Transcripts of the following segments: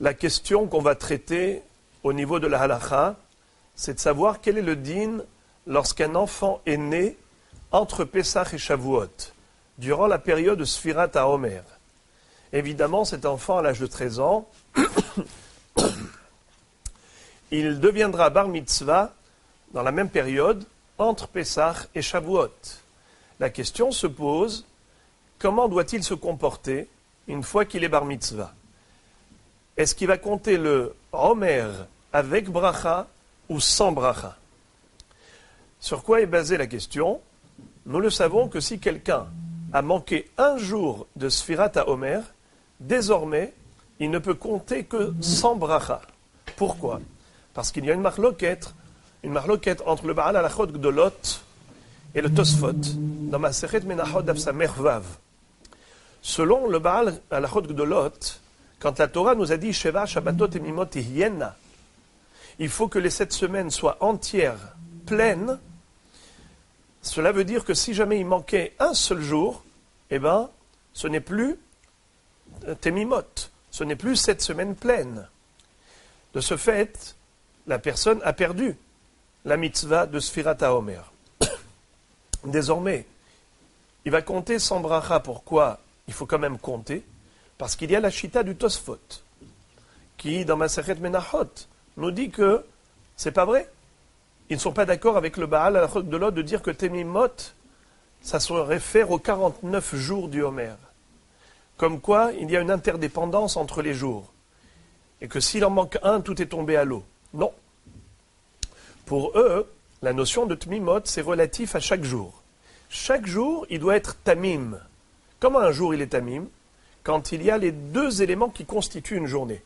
La question qu'on va traiter au niveau de la halakha, c'est de savoir quel est le din lorsqu'un enfant est né entre Pesach et Shavuot, durant la période de Sfirat HaOmer. Évidemment, cet enfant, à l'âge de 13 ans, il deviendra bar mitzvah dans la même période entre Pesach et Shavuot. La question se pose, comment doit-il se comporter une fois qu'il est bar mitzvah? Est-ce qu'il va compter le Homer avec bracha ou sans bracha? Sur quoi est basée la question? Nous le savons que si quelqu'un a manqué un jour de Sfirat HaOmer, désormais, il ne peut compter que sans bracha. Pourquoi? Parce qu'il y a une marloquette entre le Baal Halachot Gdolot et le Tosfot, dans Masechet Menachot Daf Samer Vav. Selon le Baal Halachot Gdolot, quand la Torah nous a dit Sheva Shabbatot et Mimot Hiena, il faut que les 7 semaines soient entières, pleines. Cela veut dire que si jamais il manquait un seul jour, eh bien, ce n'est plus Temimot, ce n'est plus 7 semaines pleines. De ce fait, la personne a perdu la mitzvah de Sfirat HaOmer. Désormais, il va compter sans bracha. Pourquoi? Il faut quand même compter. Parce qu'il y a la chita du Tosfot, qui, dans Masechet Menachot, nous dit que c'est pas vrai. Ils ne sont pas d'accord avec le Baal Halachot de l'autre de dire que Temimot, ça se réfère aux 49 jours du Homer. Comme quoi, il y a une interdépendance entre les jours. Et que s'il en manque un, tout est tombé à l'eau. Non. Pour eux, la notion de Tmimot, c'est relatif à chaque jour. Chaque jour, il doit être Tamim. Comment un jour il est Tamim? Quand il y a les 2 éléments qui constituent une journée.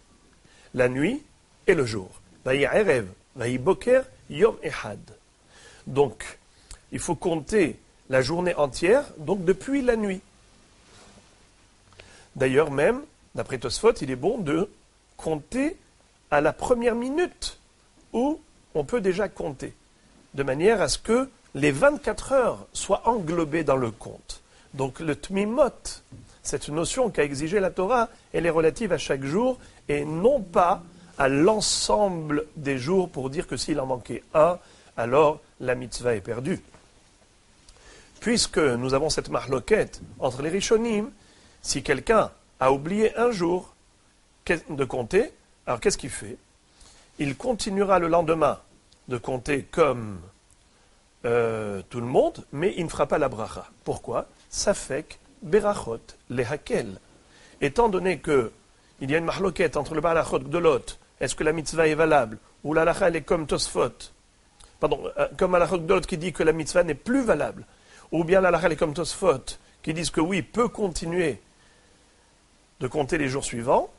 La nuit et le jour. Vayi Erev, Vayi Boker, Yom Ehad. Donc, il faut compter la journée entière, donc depuis la nuit. D'ailleurs même, d'après Tosfot, il est bon de compter à la première minute où on peut déjà compter, de manière à ce que les 24 heures soient englobées dans le compte. Donc le Tmimot, cette notion qu'a exigée la Torah, elle est relative à chaque jour et non pas à l'ensemble des jours pour dire que s'il en manquait un, alors la mitzvah est perdue. Puisque nous avons cette marloquette entre les Rishonim, si quelqu'un a oublié un jour de compter, alors qu'est-ce qu'il fait? Il continuera le lendemain de compter comme tout le monde, mais il ne fera pas la bracha. Pourquoi? Safek berachot lehakel. Étant donné qu'il y a une marloquette entre le Baal Halachot Gdolot, est-ce que la mitzvah est valable? Ou la halakha elle est comme Tosfot, comme Halachot Gdolot qui dit que la mitzvah n'est plus valable. Ou bien la halakha elle est comme Tosfot, qui disent que oui, peut continuer de compter les jours suivants.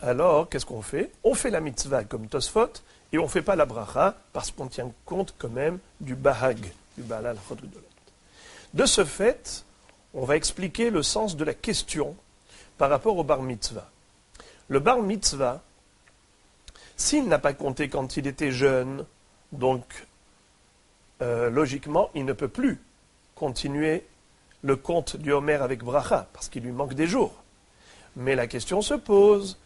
Alors, qu'est-ce qu'on fait? On fait la mitzvah comme Tosfot, et on ne fait pas la bracha, parce qu'on tient compte quand même du bahag, du Baal Halachot Gdolot. De ce fait, on va expliquer le sens de la question par rapport au bar mitzvah. Le bar mitzvah, s'il n'a pas compté quand il était jeune, donc logiquement, il ne peut plus continuer le compte du Homer avec bracha, parce qu'il lui manque des jours. Mais la question se pose,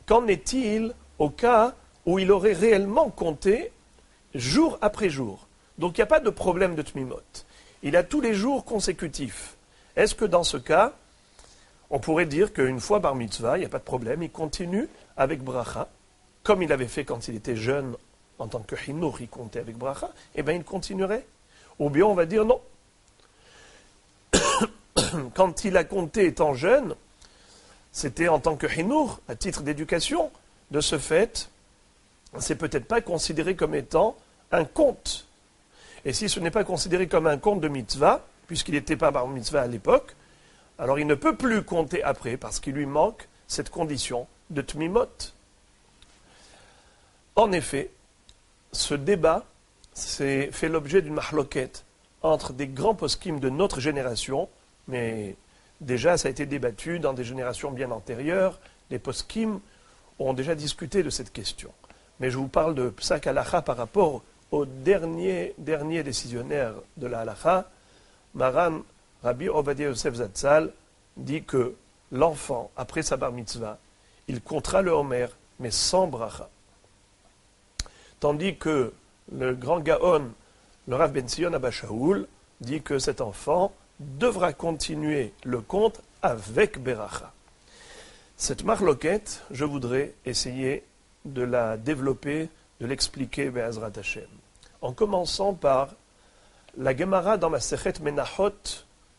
qu'en est-il au cas où il aurait réellement compté jour après jour? Donc il n'y a pas de problème de Tmimot. Il a tous les jours consécutifs. Est-ce que dans ce cas, on pourrait dire qu'une fois bar mitzvah, il n'y a pas de problème, il continue avec bracha, comme il avait fait quand il était jeune, en tant que chinour, il comptait avec bracha, et bien il continuerait. Ou bien on va dire non. Quand il a compté étant jeune, c'était en tant que chinour, à titre d'éducation. De ce fait, c'est peut-être pas considéré comme étant un compte. Et si ce n'est pas considéré comme un compte de mitzvah, puisqu'il n'était pas bar mitzvah à l'époque, alors il ne peut plus compter après, parce qu'il lui manque cette condition de tmimot. En effet, ce débat fait l'objet d'une mahloquette entre des grands poskim de notre génération, mais déjà ça a été débattu dans des générations bien antérieures. Les poskim ont déjà discuté de cette question. Mais je vous parle de Psak Halacha par rapport au dernier décisionnaire de la Halacha. Maran Rabbi Ovadia Yosef Zatzal dit que l'enfant, après sa bar mitzvah, il comptera le Homer, mais sans bracha. Tandis que le grand Gaon, le Rav Ben Sion Abba Shaul, dit que cet enfant devra continuer le compte avec beracha. Cette marloquette, je voudrais essayer de la développer, de l'expliquer Be'ezrat Hashem. En commençant par la Gemara dans Masechet Menachot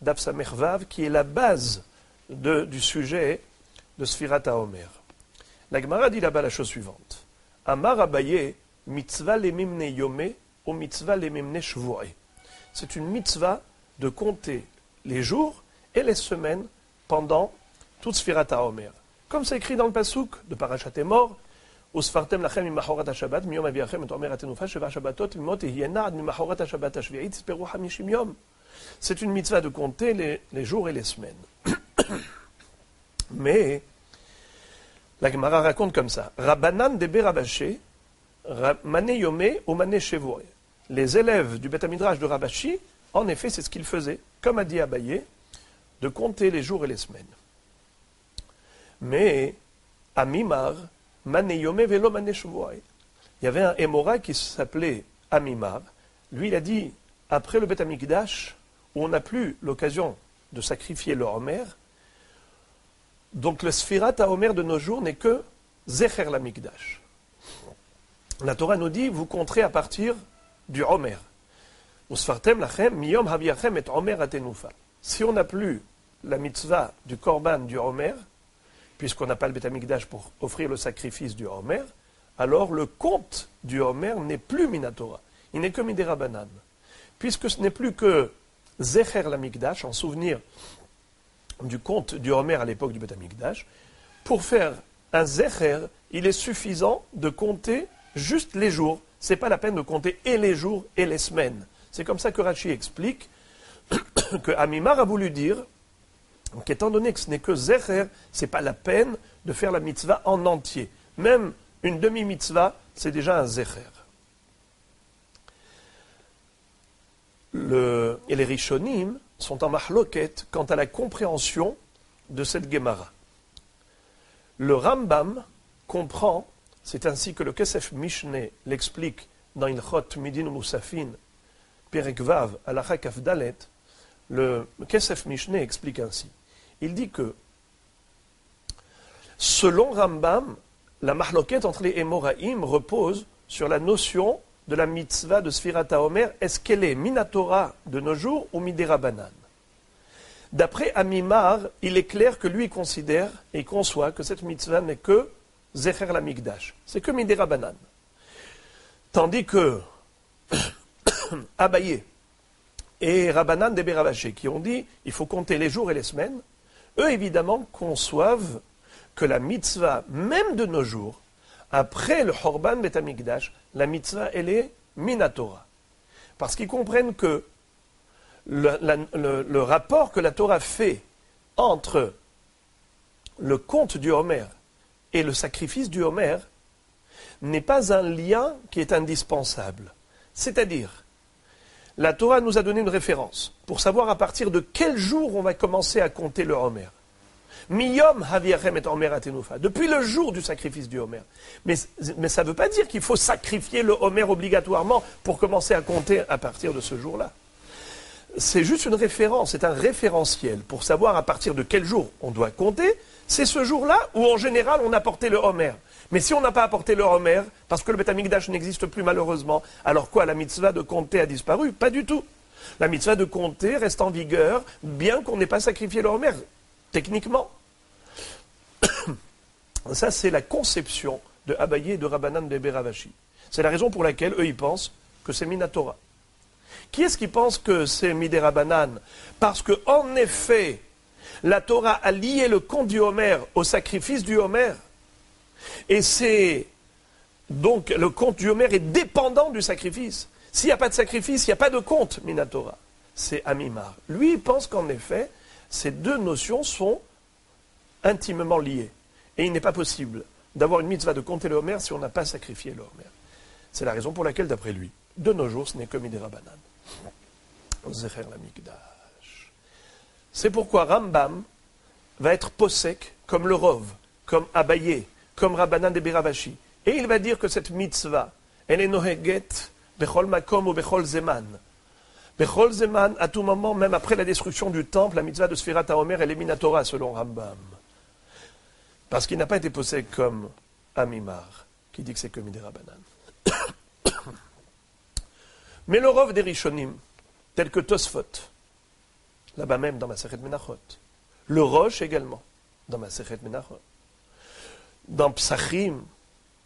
d'Av Samech Vav, qui est la base du sujet de Sfirat HaOmer. La Gemara dit là-bas la chose suivante. Amar Abaye, mitzvah lemimne yome ou mitzvah lemimne shvu'e. C'est une mitzvah de compter les jours et les semaines pendant toute Sfirat HaOmer. Comme c'est écrit dans le Pasuk de Parashat Emor, Usfartem lachem mimachorat haShabbat miyom aviachem et omer atenufa sheva shabbatot imot hiena ad mimachorat haShabbat hashvi'it speru hamishim yom. C'est une mitzvah de compter les jours et les semaines. Mais la Gemara raconte comme ça. Rabbanan de Berabaché, mané yomé ou mané shevoé. Les élèves du Beth Midrash de Rabashi, en effet, c'est ce qu'ils faisaient, comme a dit Abaye, de compter les jours et les semaines. Mais, à Mimar, mané yomé velo mané shevoé. Il y avait un Émora qui s'appelait Amimar. Lui, il a dit, après le Beth Amikdash, où on n'a plus l'occasion de sacrifier le Homer, donc le Sfirat HaOmer de nos jours n'est que Zecher l'Amikdash. La Torah nous dit, vous compterez à partir du Homer. Usfartem lachem miyom haviachem et Homer atenufa. Si on n'a plus la mitzvah du Korban du Homer, puisqu'on n'a pas le Beth Amikdash pour offrir le sacrifice du Homer, alors le compte du Homer n'est plus Minatora. Il n'est que Midera Banan. Puisque ce n'est plus que Zecher l'Amikdash, en souvenir du compte du Homer à l'époque du Beth Amikdash, pour faire un Zecher, il est suffisant de compter juste les jours. Ce n'est pas la peine de compter et les jours et les semaines. C'est comme ça que Rashi explique que Amimar a voulu dire qu'étant donné que ce n'est que Zecher, ce n'est pas la peine de faire la mitzvah en entier. Même une demi-mitzvah, c'est déjà un Zecher. Et les Rishonim sont en mahloket quant à la compréhension de cette Gemara. Le Rambam comprend, c'est ainsi que le Kesef Mishneh l'explique dans Ilchot Midin ou Musafin, Perek Vav, Halacha Kaf Dalet, le Kesef Mishneh explique ainsi. Il dit que, selon Rambam, la mahloket entre les Emoraïm repose sur la notion de la mitzvah de Sfirat HaOmer, est-ce qu'elle est Minatora de nos jours ou Midera Banan? D'après Amimar, il est clair que lui considère et conçoit que cette mitzvah n'est que Zecher l'Amikdash. C'est que Midera Banan. Tandis que Abaye et Rabbanan de Beravaché qui ont dit il faut compter les jours et les semaines, eux évidemment conçoivent que la mitzvah, même de nos jours, après le Horban Bet Amikdash, la mitzvah, elle est Minatora. Parce qu'ils comprennent que le rapport que la Torah fait entre le compte du Homer et le sacrifice du Homer n'est pas un lien qui est indispensable. C'est-à-dire, la Torah nous a donné une référence pour savoir à partir de quel jour on va commencer à compter le Homer. Miyom haviachem et Homer atenufa. Depuis le jour du sacrifice du Homer. Mais ça ne veut pas dire qu'il faut sacrifier le Homer obligatoirement pour commencer à compter à partir de ce jour-là. C'est juste une référence, c'est un référentiel pour savoir à partir de quel jour on doit compter. C'est ce jour-là où en général on a porté le Homer. Mais si on n'a pas apporté le Homer, parce que le Beth Amikdash n'existe plus malheureusement, alors quoi, la mitzvah de compter a disparu? Pas du tout. La mitzvah de compter reste en vigueur, bien qu'on n'ait pas sacrifié le Homer, techniquement. Ça, c'est la conception de Abaye et de Rabbanan de Beravashi. C'est la raison pour laquelle eux, ils pensent que c'est Minatora. Qui est-ce qui pense que c'est Midera Banan? Parce que, en effet, la Torah a lié le compte du Homer au sacrifice du Homer. Et c'est donc le compte du Homer est dépendant du sacrifice. S'il n'y a pas de sacrifice, il n'y a pas de compte Minatora. C'est Amimar. Lui, il pense qu'en effet, ces deux notions sont intimement liées. Et il n'est pas possible d'avoir une mitzvah de compter le Homer si on n'a pas sacrifié le Homer. C'est la raison pour laquelle, d'après lui, de nos jours, ce n'est que Midera Banan. Zecher l'Amikdash. C'est pourquoi Rambam va être posek comme le Rov, comme Abaye, comme Rabbanan de Beravashi. Et il va dire que cette mitzvah, elle est noheget bechol makom ou bechol zeman. Bechol zeman, à tout moment, même après la destruction du temple, la mitzvah de Sfirat HaOmer, elle est minatora selon Rambam. Parce qu'il n'a pas été posé comme Amimar, qui dit que c'est que Midei Rabbanan. Mais le rov des Rishonim, tel que Tosfot, là-bas même dans Masechet Menachot, le Rosh également, dans Masechet Menachot, dans Psachim,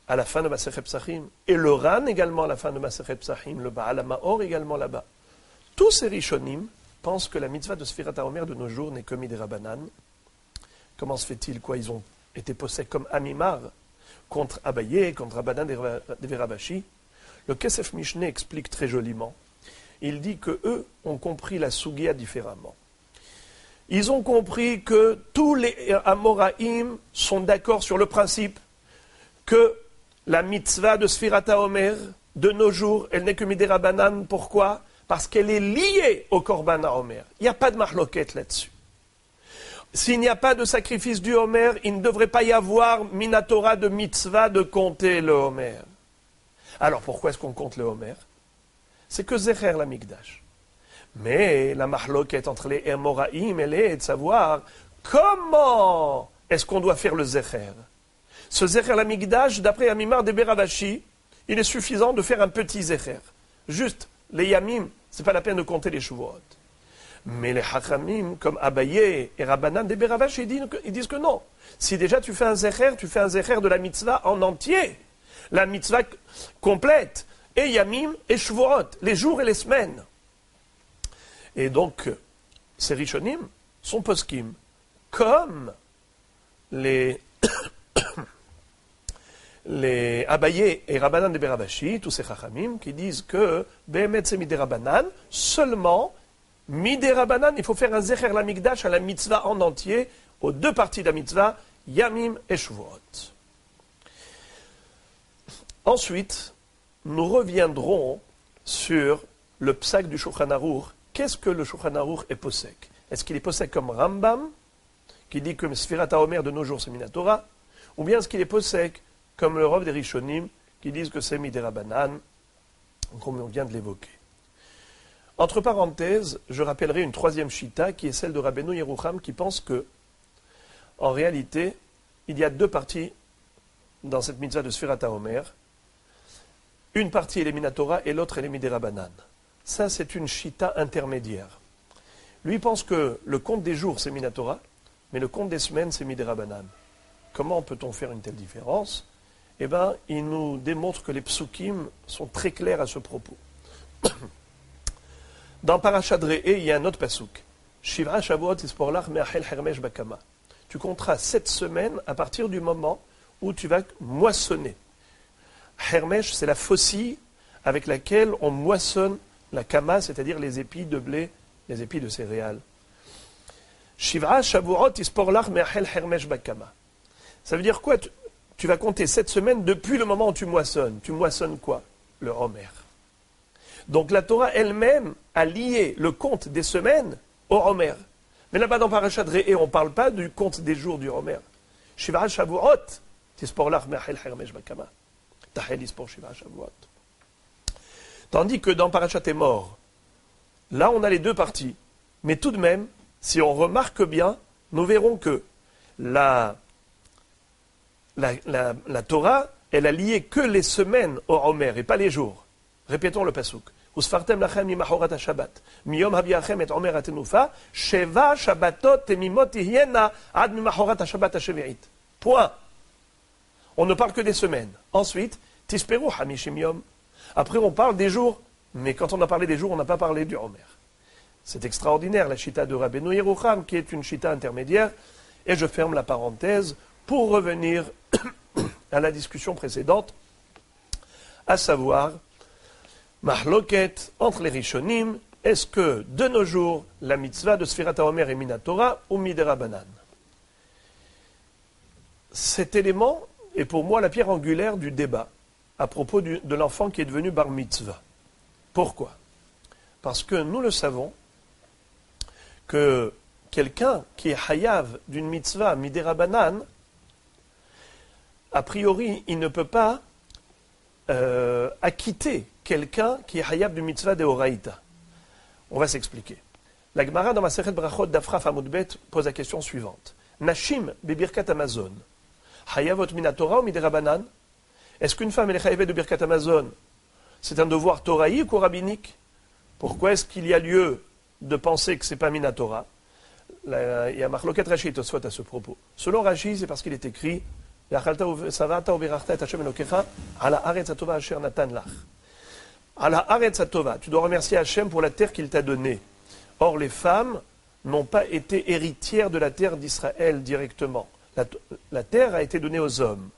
à la fin de Masechet Psachim, et le Ran également à la fin de Masechet Psachim, le Baal HaMaor également là-bas. Tous ces Rishonim pensent que la mitzvah de Sfirat HaOmer de nos jours n'est que Midei Rabbanan. Comment se fait-il, quoi? Ils ont été posés comme Amimar contre Abaye, contre Rabbanan de Beravashi. Le Kesef Mishneh explique très joliment. Il dit que eux ont compris la Sugia différemment. Ils ont compris que tous les Amoraïm sont d'accord sur le principe que la mitzvah de Sfirat HaOmer, de nos jours, elle n'est que Midei Rabbanan. Pourquoi? Parce qu'elle est liée au Korban HaOmer. Il n'y a pas de marloquette là-dessus. S'il n'y a pas de sacrifice du Homer, il ne devrait pas y avoir minatora de mitzvah de compter le Homer. Alors pourquoi est-ce qu'on compte le Homer? C'est que Zecher la Mikdash. Mais la marloquette entre les Emoraïm, elle est de savoir comment est-ce qu'on doit faire le Zecher. Ce Zecher la Mikdash, d'après Amimar de Beravashi, il est suffisant de faire un petit Zecher. Juste les Yamim, ce n'est pas la peine de compter les Shavuot. Mais les Hachamim, comme Abaye et Rabbanan de Beravashi, ils disent que non. Si déjà tu fais un Zecher de la mitzvah en entier. La mitzvah complète. Et Yamim et Shavuot, les jours et les semaines. Et donc, ces Rishonim sont poskim, comme les Abaye et Rabbanan de Beravashi, tous ces Chachamim, qui disent que Behemet c'est Midei Rabbanan, seulement Midei Rabbanan, il faut faire un Zecher la Mikdash à la mitzvah en entier, aux deux parties de la mitzvah, Yamim et Shavuot. Ensuite, nous reviendrons sur le psak du Shulchan Aruch. Qu'est-ce que le Shulchan Aruch est posek? Est-ce qu'il est posek comme Rambam, qui dit que Sfirat HaOmer de nos jours c'est minatora, ou bien est-ce qu'il est posek comme le Rov des Rishonim, qui disent que c'est Midei Rabbanan, comme on vient de l'évoquer. Entre parenthèses, je rappellerai une troisième chita, qui est celle de Rabbeinu Yerucham, qui pense que, en réalité, il y a deux parties dans cette mitzvah de Sfirat HaOmer. Une partie est les minatora et l'autre est les Midei Rabbanan. Ça, c'est une chita intermédiaire. Lui pense que le compte des jours, c'est minatora, mais le compte des semaines, c'est Midei Rabbanan. Comment peut-on faire une telle différence? Eh bien, il nous démontre que les psukim sont très clairs à ce propos. Dans Parashat Re'eh, il y a un autre pasuk. Shivra Shavuot isporlach me'achel hermesh bakama. Tu compteras 7 semaines à partir du moment où tu vas moissonner. Hermesh, c'est la faucille avec laquelle on moissonne la kama, c'est-à-dire les épis de blé, les épis de céréales. Shivra Shavuot isporlach me'achel hermesh bakama. Ça veut dire quoi? Tu vas compter 7 semaines depuis le moment où tu moissonnes. Tu moissonnes quoi? Le Homer. Donc la Torah elle-même a lié le compte des semaines au Homer. Mais là-bas dans Parashat Re'eh, on ne parle pas du compte des jours du Homer. Shivra Shavuot, tisporlach me'achel hermesh bakama. Tahel ispor Shivra Shavuot. Tandis que dans Parashat Emor, là on a les deux parties. Mais tout de même, si on remarque bien, nous verrons que la Torah, elle a lié que les semaines au Homer et pas les jours. Répétons le pasuk. Usfartem lachem mimachorat ha-shabbat. Miyom haviachem et Homer atenufa. Sheva shabbatot temimot tihyena ad mimachorat ha-shabbat ha-shevi'it. Point. On ne parle que des semaines. Ensuite, tisperu hamishim yom. Après, on parle des jours. Mais quand on a parlé des jours, on n'a pas parlé du Homer. C'est extraordinaire, la chita de Rabbeinu Yerucham, qui est une chita intermédiaire. Et je ferme la parenthèse pour revenir à la discussion précédente, à savoir, mahloket entre les Rishonim, est-ce que de nos jours, la mitzvah de Sfirat HaOmer est minatora ou Midei Rabbanan? Cet élément est pour moi la pierre angulaire du débat à propos de l'enfant qui est devenu bar mitzvah. Pourquoi? Parce que nous le savons que quelqu'un qui est hayav d'une mitzvah Midei Rabbanan, a priori, il ne peut pas acquitter quelqu'un qui est hayab du mitzvah de Horaïta. On va s'expliquer. La Gemara dans Masechet Brachot d'Afraf Amoudbet pose la question suivante. Nashim bebirkat Amazon. Hayavot minatora ou miderabanan? Est-ce qu'une femme elle est hayavée de birkat Amazon? C'est un devoir toraïque ou rabbinique? Pourquoi est-ce qu'il y a lieu de penser que ce n'est pas minatora? Il y a Marloket Rashi et Tosfot à ce propos. Selon Rashi, c'est parce qu'il est écrit Savata ubirachta et Hashem Elokecha ala haaretz hatova asher natan lach. Ala haaretz hatova. Tu dois remercier Hashem pour la terre qu'il t'a donnée. Or, les femmes n'ont pas été héritières de la terre d'Israël directement. La terre a été donnée aux hommes.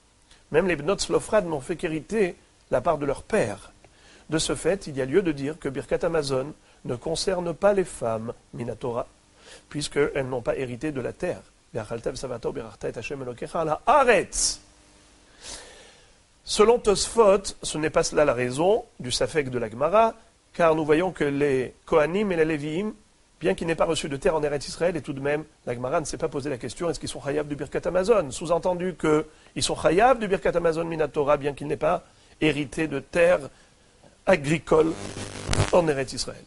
Même les Bnot Slofrad n'ont fait qu'hériter la part de leur père. De ce fait, il y a lieu de dire que Birkat Amazon ne concerne pas les femmes, Minatora, puisqu'elles n'ont pas hérité de la terre. Selon Tosfot, ce n'est pas cela la raison du Safek de la Gemara, car nous voyons que les Kohanim et les Lévi'im, bien qu'ils n'aient pas reçu de terre en Eretz Israël, et tout de même, la Gemara ne s'est pas posé la question, est-ce qu'ils sont chayav du Birkat Amazon? Sous-entendu qu'ils sont chayav du Birkat Amazon Minatora, bien qu'ils n'aient pas hérité de terre agricole en Eretz Israël.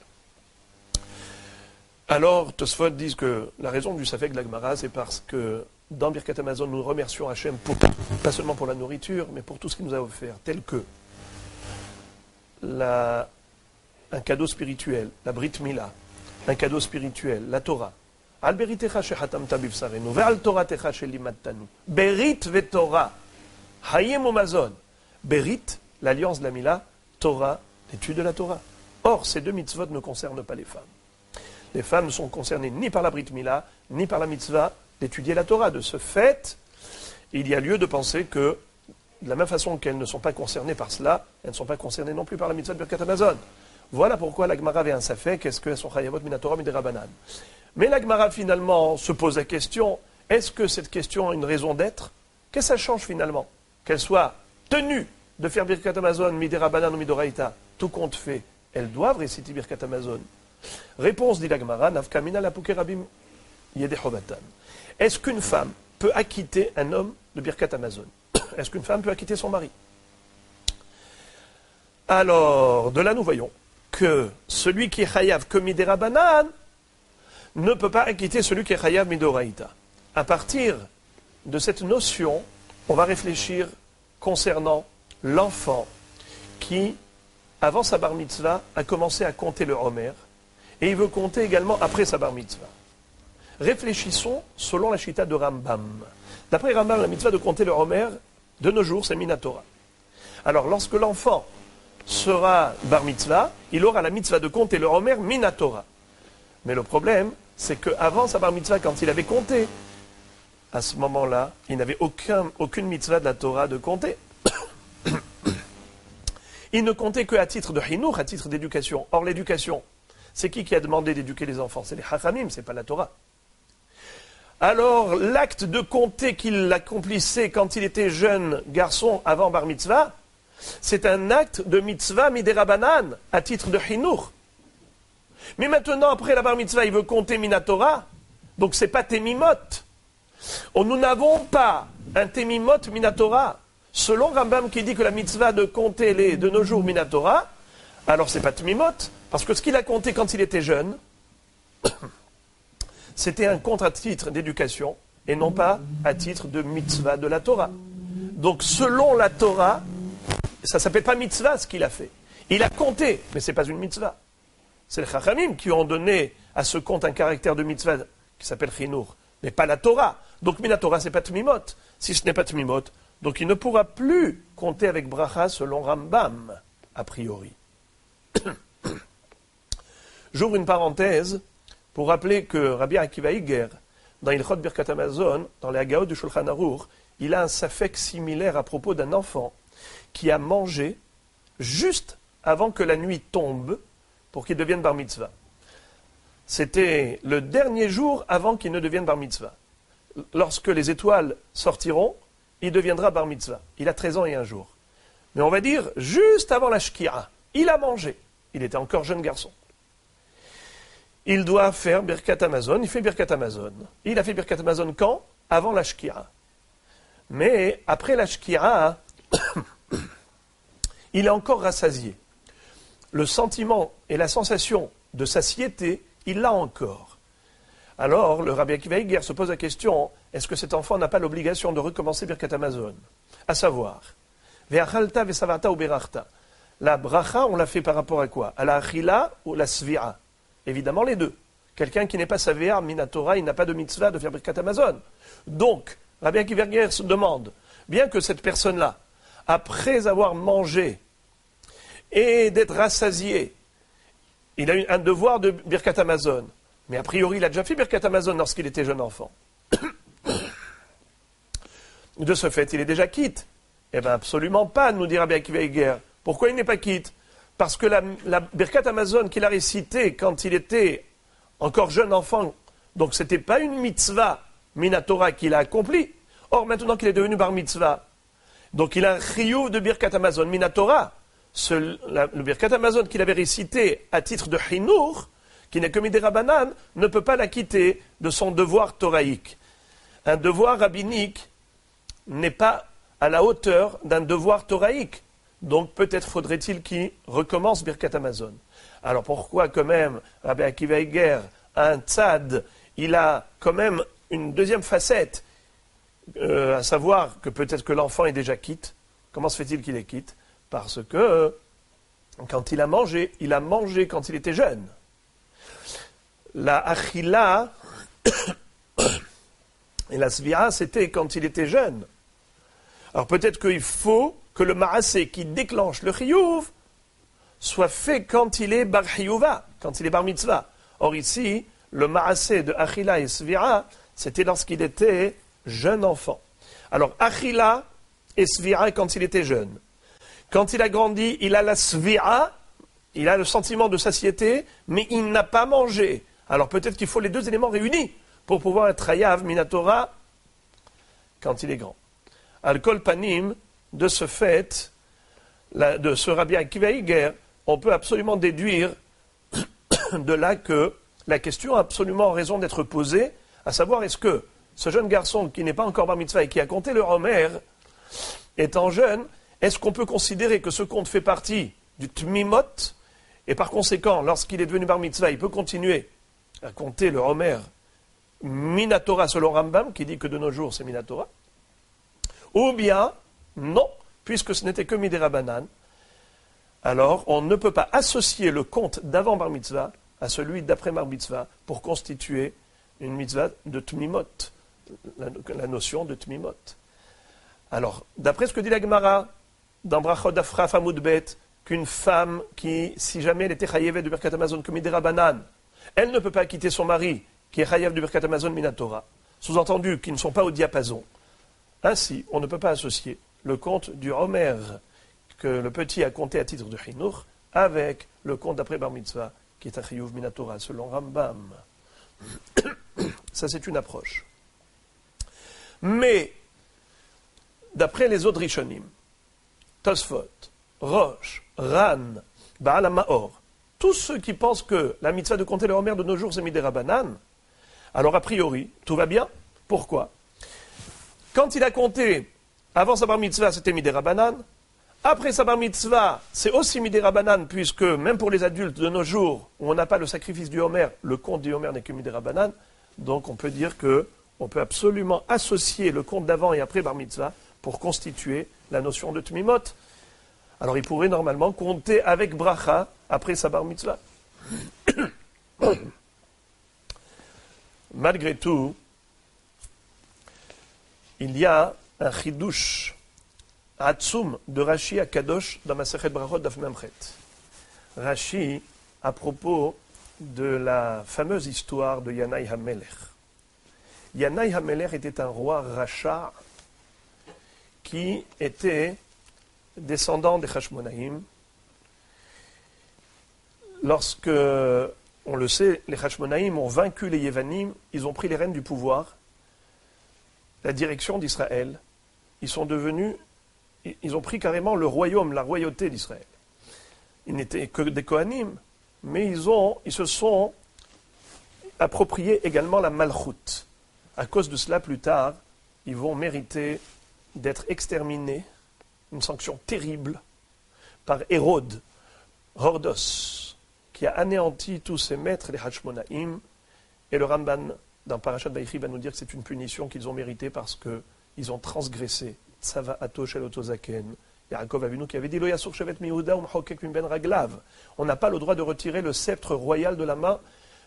Alors, Tosfot disent que la raison du Safek de la Gemara, c'est parce que dans Birkat Amazon, nous remercions Hachem, pas seulement pour la nourriture, mais pour tout ce qu'il nous a offert, tel que un cadeau spirituel, la Brit Mila, un cadeau spirituel, la Torah. Al beritecha shehatamta bivsarenu, ve'al toratecha shelimattanu. Berit ve'Torah, hayem umazon. Berit, l'alliance de la Mila, Torah, l'étude de la Torah. Or, ces deux mitzvot ne concernent pas les femmes. Les femmes ne sont concernées ni par la Brit Mila, ni par la mitzvah d'étudier la Torah. De ce fait, il y a lieu de penser que, de la même façon qu'elles ne sont pas concernées par cela, elles ne sont pas concernées non plus par la mitzvah de Birkat Amazon. Voilà pourquoi la Gemara avait un safek, est-ce qu'elles sont chayavot minatora miderabanan? Mais la Gemara finalement se pose la question, est-ce que cette question a une raison d'être? Qu'est-ce que ça change finalement? Qu'elles soient tenues de faire Birkat Amazon miderabanan ou midoraïta, tout compte fait, elles doivent réciter Birkat Amazon. Réponse dit la Gemara, nafkamina la pukerabim yedehobatan. Est-ce qu'une femme peut acquitter un homme de Birkat Amazon? Est-ce qu'une femme peut acquitter son mari? Alors, de là nous voyons que celui qui est chayav que miderabanan ne peut pas acquitter celui qui est chayav midoraïta. À partir de cette notion, on va réfléchir concernant l'enfant qui, avant sa bar mitzvah, a commencé à compter le Homer, et il veut compter également après sa bar mitzvah. Réfléchissons selon la chita de Rambam. D'après Rambam, la mitzvah de compter le Homer, de nos jours, c'est Minatora. Alors, lorsque l'enfant sera bar mitzvah, il aura la mitzvah de compter le Homer Minatora. Mais le problème, c'est qu'avant sa bar mitzvah, quand il avait compté, à ce moment-là, il n'avait aucune mitzvah de la Torah de compter. Il ne comptait qu'à titre de hinour, à titre d'éducation. Or, l'éducation, c'est qui a demandé d'éduquer les enfants? C'est les Chachamim, c'est pas la Torah. Alors, l'acte de compter qu'il accomplissait quand il était jeune garçon avant bar mitzvah, c'est un acte de mitzvah miderabanan, à titre de hinour. Mais maintenant, après la bar mitzvah, il veut compter minatora, donc c'est pas temimot. Nous n'avons pas un temimot minatora. Selon Rambam qui dit que la mitzvah de compter les de nos jours minatora, alors c'est pas temimot, parce que ce qu'il a compté quand il était jeune, c'était un compte à titre d'éducation, et non pas à titre de mitzvah de la Torah. Donc selon la Torah, ça ne s'appelle pas mitzvah ce qu'il a fait. Il a compté, mais ce n'est pas une mitzvah. C'est les Chachamim qui ont donné à ce compte un caractère de mitzvah qui s'appelle chinour, mais pas la Torah. Donc minatora, ce n'est pas tmimot. Si ce n'est pas tmimot, donc il ne pourra plus compter avec bracha selon Rambam, a priori. J'ouvre une parenthèse pour rappeler que Rabbi Akiva Iger, dans Ilchot Birkat Amazon, dans les Hagaot du Shulchan Aruch, il a un safek similaire à propos d'un enfant qui a mangé juste avant que la nuit tombe pour qu'il devienne bar mitzvah. C'était le dernier jour avant qu'il ne devienne bar mitzvah. Lorsque les étoiles sortiront, il deviendra bar mitzvah. Il a 13 ans et un jour. Mais on va dire, juste avant la shkira, il a mangé. Il était encore jeune garçon. Il doit faire Birkat Amazon. Il fait Birkat Amazon. Il a fait Birkat Amazon quand? Avant la shkira. Mais après la shkira, il est encore rassasié. Le sentiment et la sensation de satiété, il l'a encore. Alors, le Rabbi Akiva Eiger se pose la question, est-ce que cet enfant n'a pas l'obligation de recommencer Birkat Hamazon? À savoir, Ve'achalta ve'savarta ou berachta. La bracha, on l'a fait par rapport à quoi? À la achila ou la svira? Évidemment les deux. Quelqu'un qui n'est pas savéar, minatora, il n'a pas de mitzvah de faire Birkat Hamazon. Donc, Rabbi Akiva Eiger se demande, bien que cette personne-là, après avoir mangé et d'être rassasié, il a eu un devoir de Birkat Hamazon. Mais a priori, il a déjà fait Birkat Hamazon lorsqu'il était jeune enfant. De ce fait, il est déjà quitte. Eh bien, absolument pas, nous dit Rabbi Akiva Eiger. Pourquoi il n'est pas quitte? Parce que la Birkat Hamazon qu'il a récitée quand il était encore jeune enfant, donc ce n'était pas une mitzvah minatora qu'il a accomplie. Or, maintenant qu'il est devenu bar mitzvah, donc il a un chiyuv de Birkat Hamazon minatora. Le Birkat Hamazon qu'il avait récité à titre de chinour, qui n'est que midérabanan, ne peut pas l'acquitter de son devoir toraïque. Un devoir rabbinique n'est pas à la hauteur d'un devoir toraïque. Donc peut-être faudrait-il qu'il recommence Birkat Hamazon. Alors pourquoi quand même Rabbi Akiva Eiger, un tzad, il a quand même une deuxième facette, à savoir que peut-être que l'enfant est déjà quitte. Comment se fait-il qu'il est quitte? Parce que quand il a mangé quand il était jeune. La achila et la svira, c'était quand il était jeune. Alors peut-être qu'il faut que le ma'asé qui déclenche le chiyuv soit fait quand il est bar chiyuva, quand il est bar mitzvah. Or ici, le ma'asé de achila et svira, c'était lorsqu'il était jeune enfant. Alors achila et svira quand il était jeune. Quand il a grandi, il a la svira, il a le sentiment de satiété, mais il n'a pas mangé. Alors peut-être qu'il faut les deux éléments réunis pour pouvoir être hayav minatora quand il est grand. Al-Kol Panim, de ce fait, de ce Rabbi Akiva Eiger, on peut absolument déduire de là que la question a absolument raison d'être posée, à savoir est-ce que ce jeune garçon qui n'est pas encore bar mitzvah et qui a compté le Homer, étant jeune, est-ce qu'on peut considérer que ce compte fait partie du Tmimot, et par conséquent, lorsqu'il est devenu bar mitzvah, il peut continuer à compter le Homer Minatora selon Rambam, qui dit que de nos jours c'est Minatora, ou bien, non, puisque ce n'était que Midérabanan, alors on ne peut pas associer le compte d'avant bar mitzvah à celui d'après bar mitzvah pour constituer une mitzvah de Tmimot, la notion de Tmimot. Alors, d'après ce que dit la Gemara, dans Brachot d'Afra Famoudbet, qu'une femme qui, si jamais elle était chayevet de Birkat Hamazon comme Midérabanan, elle ne peut pas quitter son mari qui est chayev de Birkat Hamazon Minatora, sous-entendu qu'ils ne sont pas au diapason. Ainsi, on ne peut pas associer le compte du Homer que le petit a compté à titre de Chinour avec le compte d'après Bar Mitzvah qui est un Chiyuv Minatora selon Rambam. Ça, c'est une approche. Mais, d'après les autres Rishonim, Tosfot, Rosh, Ran, Baal HaMaor, tous ceux qui pensent que la mitzvah de compter le Homer de nos jours c'est Midérabanan, alors a priori, tout va bien. Pourquoi? Quand il a compté, avant sa bar mitzvah, c'était Midérabanan. Après sa bar mitzvah, c'est aussi Midérabanan, puisque même pour les adultes de nos jours, où on n'a pas le sacrifice du Homer, le compte du Homer n'est que Midérabanan. Donc on peut dire qu'on peut absolument associer le compte d'avant et après bar mitzvah pour constituer la notion de Tmimot. Alors il pourrait normalement compter avec bracha après sa bar mitzvah. Malgré tout, il y a un chidouche Hatzum de Rashi à Kadosh dans Masechet Brachot Daf Memchet. Rashi, à propos de la fameuse histoire de Yanaï HaMelech. Yanaï HaMelech était un roi racha qui était descendant des Hashmonaïm. Lorsque, on le sait, les Hashmonaïm ont vaincu les Yevanim, ils ont pris les rênes du pouvoir, la direction d'Israël. Ils ont pris carrément le royaume, la royauté d'Israël. Ils n'étaient que des Kohanim, mais ils se sont appropriés également la Malchut. À cause de cela, plus tard, ils vont mériter d'être exterminé, une sanction terrible, par Hérode, Hordos, qui a anéanti tous ses maîtres, les Hashmonaïm, et le Ramban, dans Parashat Vaïchi, va nous dire que c'est une punition qu'ils ont méritée parce qu'ils ont transgressé. Tzava Ato Shel Otozaken. Yaakov Avinu qui avait dit Lo Yasur Shevet Miyehuda Umchokek Min Ben Raglav. On n'a pas le droit de retirer le sceptre royal de la main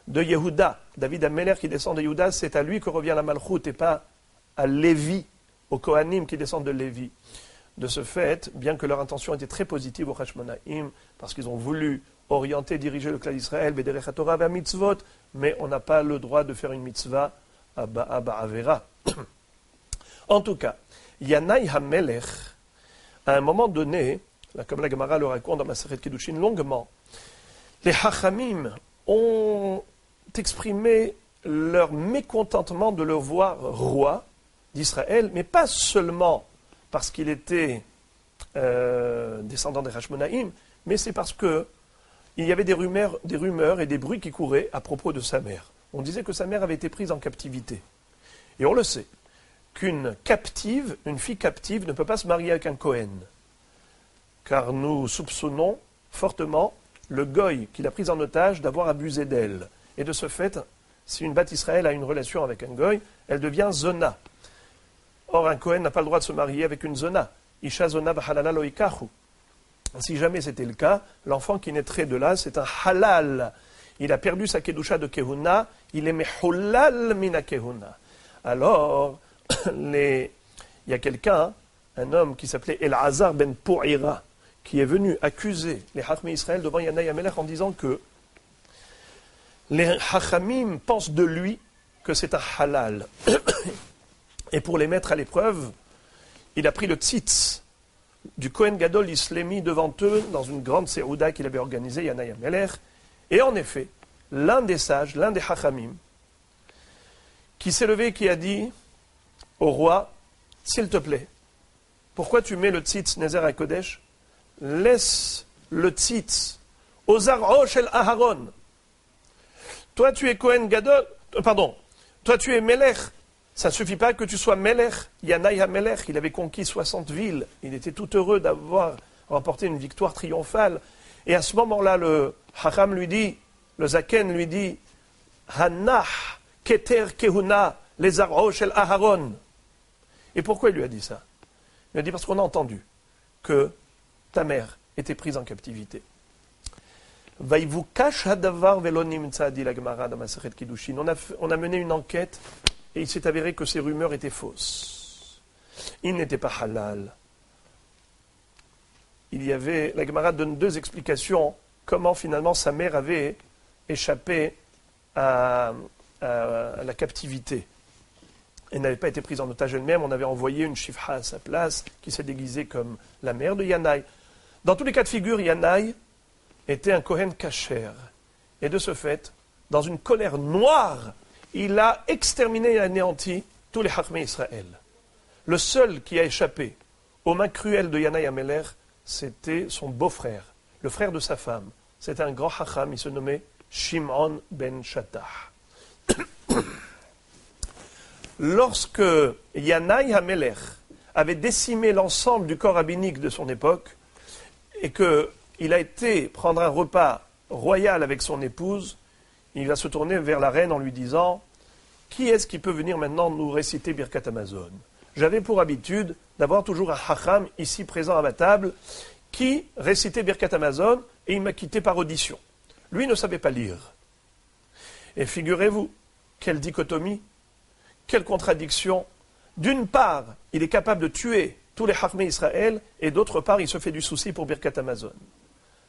de Yehuda. David Ameler qui descend de Yehuda, c'est à lui que revient la Malchut et pas à Lévi, aux Kohanim qui descendent de Lévi. De ce fait, bien que leur intention était très positive au Hashmonaïm, parce qu'ils ont voulu orienter, diriger le clan d'Israël, Bederech HaTorah vers mitzvot, mais on n'a pas le droit de faire une mitzvah à Ba'avera. En tout cas, Yanaï HaMelech, à un moment donné, comme la Gemara le raconte dans Maseret Kiddushin longuement, les Hachamim ont exprimé leur mécontentement de le voir roi d'Israël, mais pas seulement parce qu'il était descendant des Hashmonaïm, mais c'est parce qu'il y avait des rumeurs et des bruits qui couraient à propos de sa mère. On disait que sa mère avait été prise en captivité. Et on le sait, qu'une fille captive ne peut pas se marier avec un Kohen. Car nous soupçonnons fortement le goy qui l'a prise en otage d'avoir abusé d'elle. Et de ce fait, si une bat Israël a une relation avec un goy, elle devient zona. Or, un Kohen n'a pas le droit de se marier avec une zona. Isha zona b'halala lo ikachu. Si jamais c'était le cas, l'enfant qui naîtrait de là, c'est un halal. Il a perdu sa kedusha de kehuna, il est mehulal mina kehuna. Alors, il y a quelqu'un, un homme qui s'appelait Elazar ben Pourira, qui est venu accuser les Hachmi Israël devant Yanaï HaMelech en disant que les Hachamim pensent de lui que c'est un halal. Et pour les mettre à l'épreuve, il a pris le tzitz du Kohen Gadol, il se l'est mis devant eux dans une grande sérouda qu'il avait organisée, Yanaï HaMelech. Et en effet, l'un des sages, l'un des Hachamim, qui s'est levé et qui a dit au roi, s'il te plaît, pourquoi tu mets le tzitz Nézer à Kodesh? Laisse le tzitz aux Zar'o Shel Aharon. Toi tu es Kohen Gadol, toi tu es Melech. Ça ne suffit pas que tu sois Melech, Yanaï HaMelech, il avait conquis 60 villes, il était tout heureux d'avoir remporté une victoire triomphale. Et à ce moment-là, le Hacham lui dit, le Zaken lui dit, Hanach Keter Kehuna, les Zar'o Shel Aharon. Et pourquoi il lui a dit ça? Il a dit parce qu'on a entendu que ta mère était prise en captivité. Vaïvukash hadavar velonim tzadi la Gemara dans Masechet Kiddushin. On a mené une enquête et il s'est avéré que ces rumeurs étaient fausses. Il n'était pas halal. La Gemara donne deux explications comment finalement sa mère avait échappé à la captivité. Elle n'avait pas été prise en otage elle-même, on avait envoyé une shifha à sa place qui s'est déguisée comme la mère de Yanaï. Dans tous les cas de figure, Yanaï était un Kohen kasher. Et de ce fait, dans une colère noire, il a exterminé et anéanti tous les Hachmei Israël. Le seul qui a échappé aux mains cruelles de Yanaï HaMelech, c'était son beau-frère, le frère de sa femme. C'était un grand Hacham, il se nommait Shimon ben Shattah. Lorsque Yanaï HaMelech avait décimé l'ensemble du corps rabbinique de son époque et qu'il a été prendre un repas royal avec son épouse, il va se tourner vers la reine en lui disant « Qui est-ce qui peut venir maintenant nous réciter Birkat Hamazon ?» J'avais pour habitude d'avoir toujours un Hacham ici présent à ma table qui récitait Birkat Hamazon et il m'a quitté par audition. Lui ne savait pas lire. Et figurez-vous, quelle dichotomie, quelle contradiction. D'une part, il est capable de tuer tous les Hachmei Israël, et d'autre part, il se fait du souci pour Birkat Hamazon.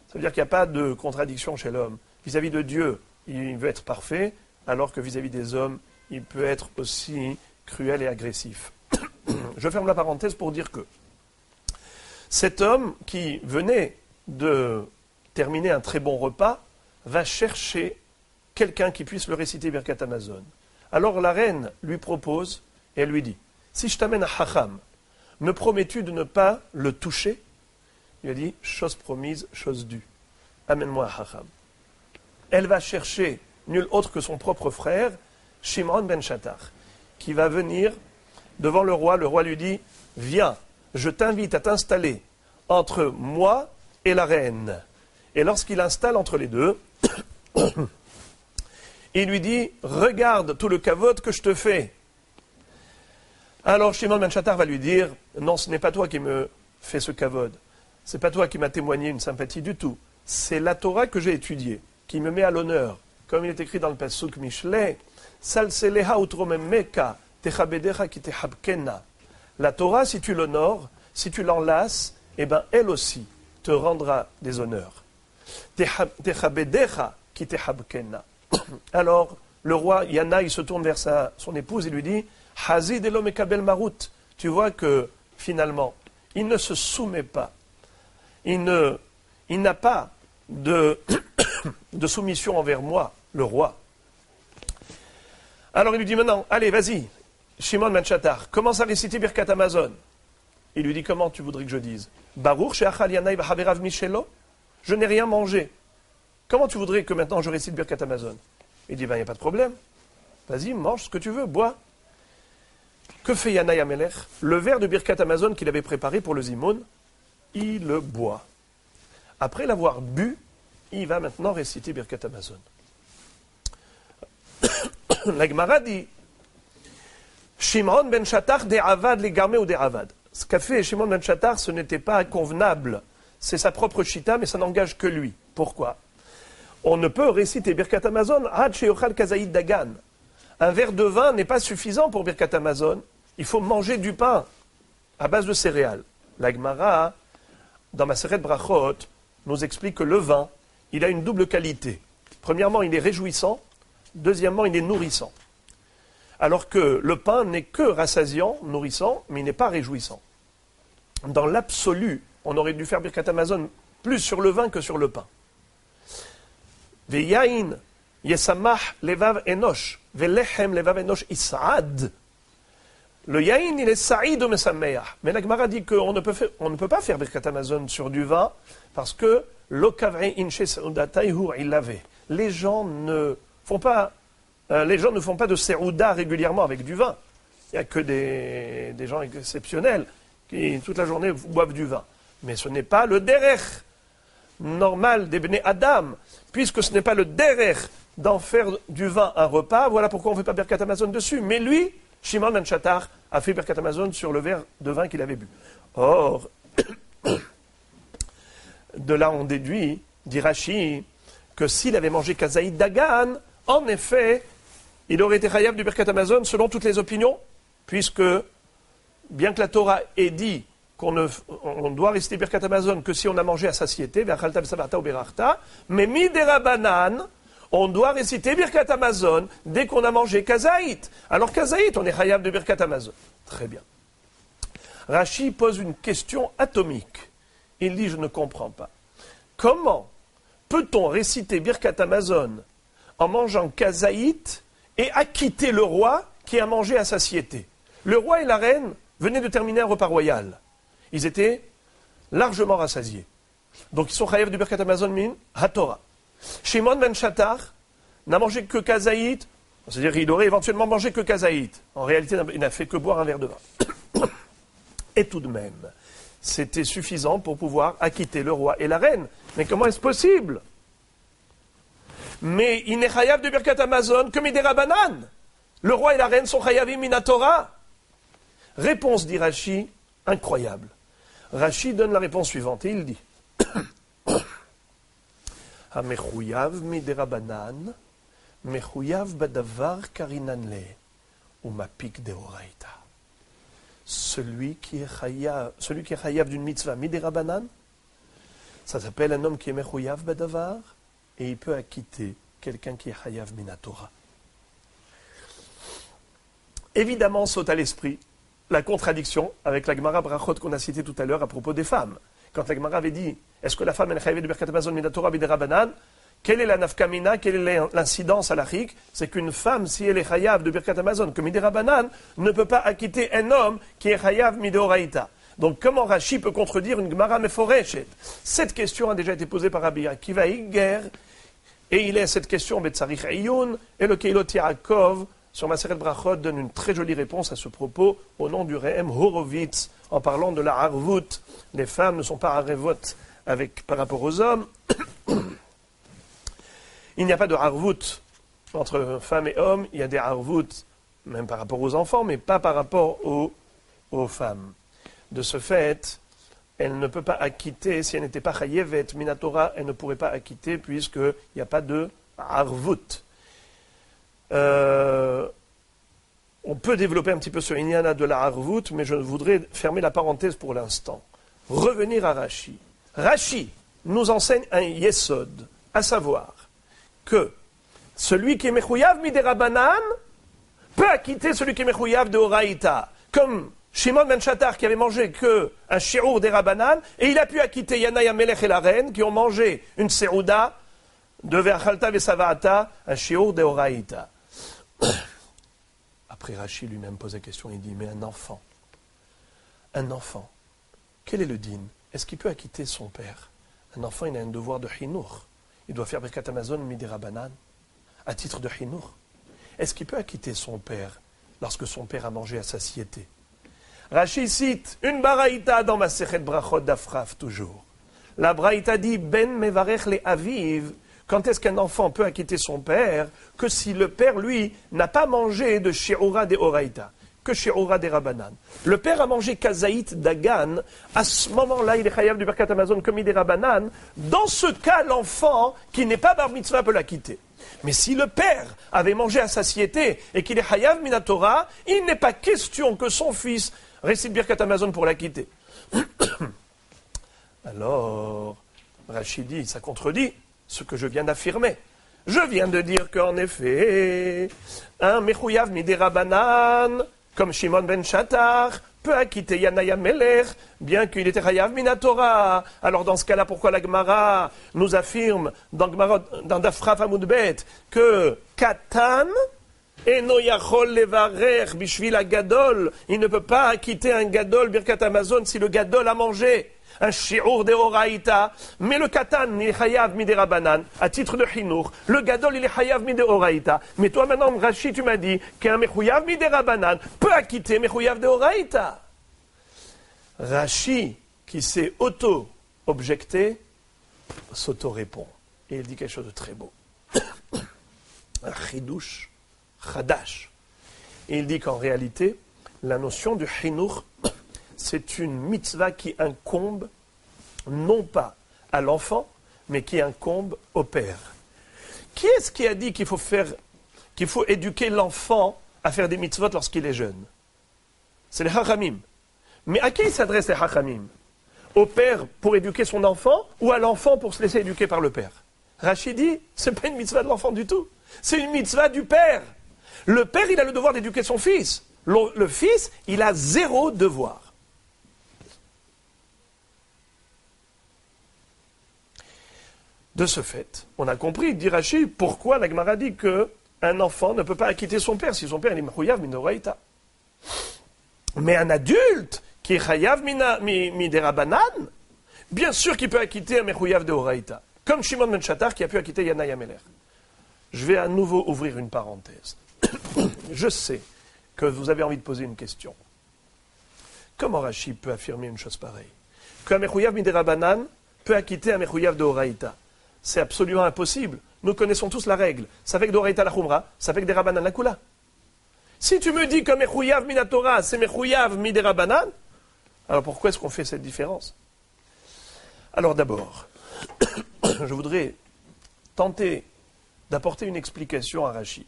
Ça veut dire qu'il n'y a pas de contradiction chez l'homme. Vis-à-vis de Dieu, il veut être parfait, alors que vis-à-vis des hommes, il peut être aussi cruel et agressif. Je ferme la parenthèse pour dire que cet homme qui venait de terminer un très bon repas va chercher quelqu'un qui puisse le réciter Birkat Hamazon. Alors la reine lui propose, et elle lui dit, si je t'amène à Hacham, me promets-tu de ne pas le toucher? Il a dit, chose promise, chose due. Amène-moi à Hacham. Elle va chercher nul autre que son propre frère, Shimon ben Shattah, qui va venir devant le roi lui dit, viens, je t'invite à t'installer entre moi et la reine. Et lorsqu'il installe entre les deux, il lui dit, regarde tout le kavod que je te fais. Alors Shimon ben Shattar va lui dire, non, ce n'est pas toi qui me fais ce kavod. C'est pas toi qui m'as témoigné une sympathie du tout. C'est la Torah que j'ai étudiée, qui me met à l'honneur. Comme il est écrit dans le Pasuk Mishlei, Salseleha utromemeka techabedecha ki tehabkena. La Torah, si tu l'honores, si tu l'enlaces, eh ben elle aussi te rendra des honneurs. Techabedecha ki tehabkena. Alors, le roi Yana, il se tourne vers son épouse et lui dit, Hazid elo mekabel marut. Tu vois que, finalement, il ne se soumet pas. Il n'a pas de soumission envers moi, le roi. Alors il lui dit maintenant, allez, vas-y, Shimon ben Shattar, commence à réciter Birkat Hamazon. Il lui dit, comment tu voudrais que je dise? Baruch she'achal yanai v'chaverav mishelo. Je n'ai rien mangé. Comment tu voudrais que maintenant je récite Birkat Hamazon? Il dit, ben, il n'y a pas de problème. Vas-y, mange ce que tu veux, bois. Que fait Yanaï Amelech? Le verre de Birkat Hamazon qu'il avait préparé pour le Zimoun, il le boit. Après l'avoir bu, il va maintenant réciter Birkat Hamazon. La Gemara dit, Shimon ben Shattar de'avad legamé ou de'avad. Ce qu'a fait Shimon ben Shattar, ce n'était pas convenable. C'est sa propre chita, mais ça n'engage que lui. Pourquoi? On ne peut réciter Birkat Hamazon ad sheyochal kazaïd dagan. Un verre de vin n'est pas suffisant pour Birkat Hamazon. Il faut manger du pain à base de céréales. La Gemara, dans Maseret Brachot, nous explique que le vin, il a une double qualité. Premièrement, il est réjouissant. Deuxièmement, il est nourrissant. Alors que le pain n'est que rassasiant, nourrissant, mais il n'est pas réjouissant. Dans l'absolu, on aurait dû faire Birkat Hamazon plus sur le vin que sur le pain. Ve'yain yesamach levav enosh, ve'lechem levav enosh is'ad. Le yain, il est sa'id ou mesameach. Mais la Gemara dit qu'on ne peut pas faire Birkat Hamazon sur du vin parce que l'okavre inche sa'udatayhu ilave. Les gens ne font pas de serouda régulièrement avec du vin. Il n'y a que des gens exceptionnels qui toute la journée boivent du vin. Mais ce n'est pas le derech normal des Bnei Adam. Puisque ce n'est pas le derech d'en faire du vin un repas, voilà pourquoi on ne fait pas Birkat Hamazon dessus. Mais lui, Shimon ben Shattar, a fait Birkat Hamazon sur le verre de vin qu'il avait bu. Or, de là on déduit, dit Rashi, que s'il avait mangé kazaïd dagan, en effet, il aurait été chayav du Birkat Hamazon selon toutes les opinions, puisque, bien que la Torah ait dit qu'on doit réciter Birkat Hamazon que si on a mangé à satiété, mais miderabanan, on doit réciter Birkat Hamazon dès qu'on a mangé kazaït. Alors kazaït, on est chayav de Birkat Hamazon. Très bien. Rashi pose une question atomique. Il dit, je ne comprends pas. Comment peut-on réciter Birkat Hamazon en mangeant kazaït et acquitter le roi qui a mangé à satiété? Le roi et la reine venaient de terminer un repas royal. Ils étaient largement rassasiés. Donc ils sont chayav du Birkat Hamazon min haTorah. Shimon ben Shattar n'a mangé que kazaït, c'est-à-dire qu'il aurait éventuellement mangé que kazaït. En réalité, il n'a fait que boire un verre de vin. Et tout de même, c'était suffisant pour pouvoir acquitter le roi et la reine. Mais comment est-ce possible? Mais il n'est chayav de Birkat Hamazon que miderabanan. Le roi et la reine sont chayavim min haTorah. Réponse, dit Rashi, incroyable. Rashi donne la réponse suivante et il dit Hamechuyav miderabanan, mechuyav badavar karinanle, umapik deoraita. Celui qui est chayav d'une mitzvah miderabanan, ça s'appelle un homme qui est mechuyav badavar, et il peut acquitter quelqu'un qui est chayav min haTorah. Évidemment, saute à l'esprit la contradiction avec la Gemara Brachot qu'on a citée tout à l'heure à propos des femmes. Quand la Gemara avait dit, est-ce que la femme est chayav de Birkat Hamazon min haTorah biderabanan? Quelle est la nafkamina, quelle est l'incidence à l'achik? C'est qu'une femme, si elle est chayav de Birkat Hamazon que miderabanan, ne peut pas acquitter un homme qui est chayav midoraïta. Donc comment Rashi peut contredire une Gemara meforeshet? Cette question a déjà été posée par Rabbi Akiva Iger, et il est cette question Betzarich Eyun, et le Keilot Yaakov sur Maseret Brachot, donne une très jolie réponse à ce propos au nom du Rehem Horowitz, en parlant de la harvout. Les femmes ne sont pas harvot par rapport aux hommes. Il n'y a pas de harvout entre femmes et hommes, il y a des harvout même par rapport aux enfants, mais pas par rapport aux femmes. De ce fait, elle ne peut pas acquitter, si elle n'était pas chayevet minatora, elle ne pourrait pas acquitter puisqu'il n'y a pas de harvout. On peut développer un petit peu sur Inyana de la harvout, mais je voudrais fermer la parenthèse pour l'instant. Revenir à Rashi. Rashi nous enseigne un yesod, à savoir que celui qui est mechouyav miderabanan peut acquitter celui qui est mechouyav de Horaïta, comme Shimon ben Shatar qui avait mangé qu'un shi'ur des Rabanan, et il a pu acquitter Yanaï Amelech et la reine qui ont mangé une serouda de Ve'achalta Ve'sava'ata, un shi'ur des Horaïta. Après Rashi lui-même pose la question, il dit, mais un enfant, quel est le din? Est-ce qu'il peut acquitter son père? Un enfant, il a un devoir de chinour. Il doit faire Birkat Hamazon midi Rabanan, à titre de chinour. Est-ce qu'il peut acquitter son père lorsque son père a mangé à satiété? Rashi cite une baraïta dans Masechet Brachot d'Afraf toujours. La baraïta dit Ben mevarech le aviv. Quand est-ce qu'un enfant peut acquitter son père? Que si le père, lui, n'a pas mangé de shi'ura de oraïta, que shi'ura de rabanan. Le père a mangé kazaït dagan, à ce moment-là, il est chayav du Birkat Hamazon comme il est rabanan. Dans ce cas, l'enfant qui n'est pas bar mitzvah peut l'acquitter. Mais si le père avait mangé à satiété et qu'il est chayav minatora, il n'est pas question que son fils récite Birkat Hamazon pour l'acquitter. Alors, Rachidi, ça contredit ce que je viens d'affirmer. Je viens de dire qu'en effet, un mechouyav miderabanan, comme Shimon ben Shatar, peut acquitter Yanaï Amelech, bien qu'il était chayav minatora. Alors dans ce cas-là, pourquoi la Gemara nous affirme dans Dafraf Amud Bet que Katan eno yachol levarech bishvil hagadol, il ne peut pas acquitter un gadol Birkat Hamazon si le gadol a mangé un shi'ur de oraïta, mais le katan il est chayav miderabanan à titre de chinour, le gadol il est chayav mideoraïta. Mais toi maintenant, Rashi, tu m'as dit qu'un mechouyav miderabanan peut acquitter mechouyav de oraïta. Rashi, qui s'est auto-objecté, s'auto-répond. Et il dit quelque chose de très beau. Un chidouche, chadash. Et il dit qu'en réalité, la notion du chinour, c'est une mitzvah qui incombe non pas à l'enfant, mais qui incombe au père. Qui est-ce qui a dit qu'il faut éduquer l'enfant à faire des mitzvot lorsqu'il est jeune? C'est les hachamim. Mais à qui s'adressent les hachamim? Au père pour éduquer son enfant ou à l'enfant pour se laisser éduquer par le père? Rachid dit, c'est pas une mitzvah de l'enfant du tout. C'est une mitzvah du père. Le père, il a le devoir d'éduquer son fils. Le fils, il a zéro devoir. De ce fait, on a compris, dit Rashi, pourquoi la Gemara dit qu'un enfant ne peut pas acquitter son père si son père est mechouyav midoraïta. Mais un adulte qui est chayav miderabanan, bien sûr qu'il peut acquitter un mechouyav de oraïta, comme Shimon ben Shatar qui a pu acquitter Yanaï Amelech. Je vais à nouveau ouvrir une parenthèse. Je sais que vous avez envie de poser une question. Comment Rashi peut affirmer une chose pareille? Qu'un mechouyav miderabanan peut acquitter un mechouyav de oraïta? C'est absolument impossible. Nous connaissons tous la règle. Ça fait que d'oraïta la chumra, ça fait que des rabanan la kula. Si tu me dis que mechouyav minatora, c'est mechouyav miderabanan, alors pourquoi est-ce qu'on fait cette différence? Alors d'abord, je voudrais tenter d'apporter une explication à Rashi.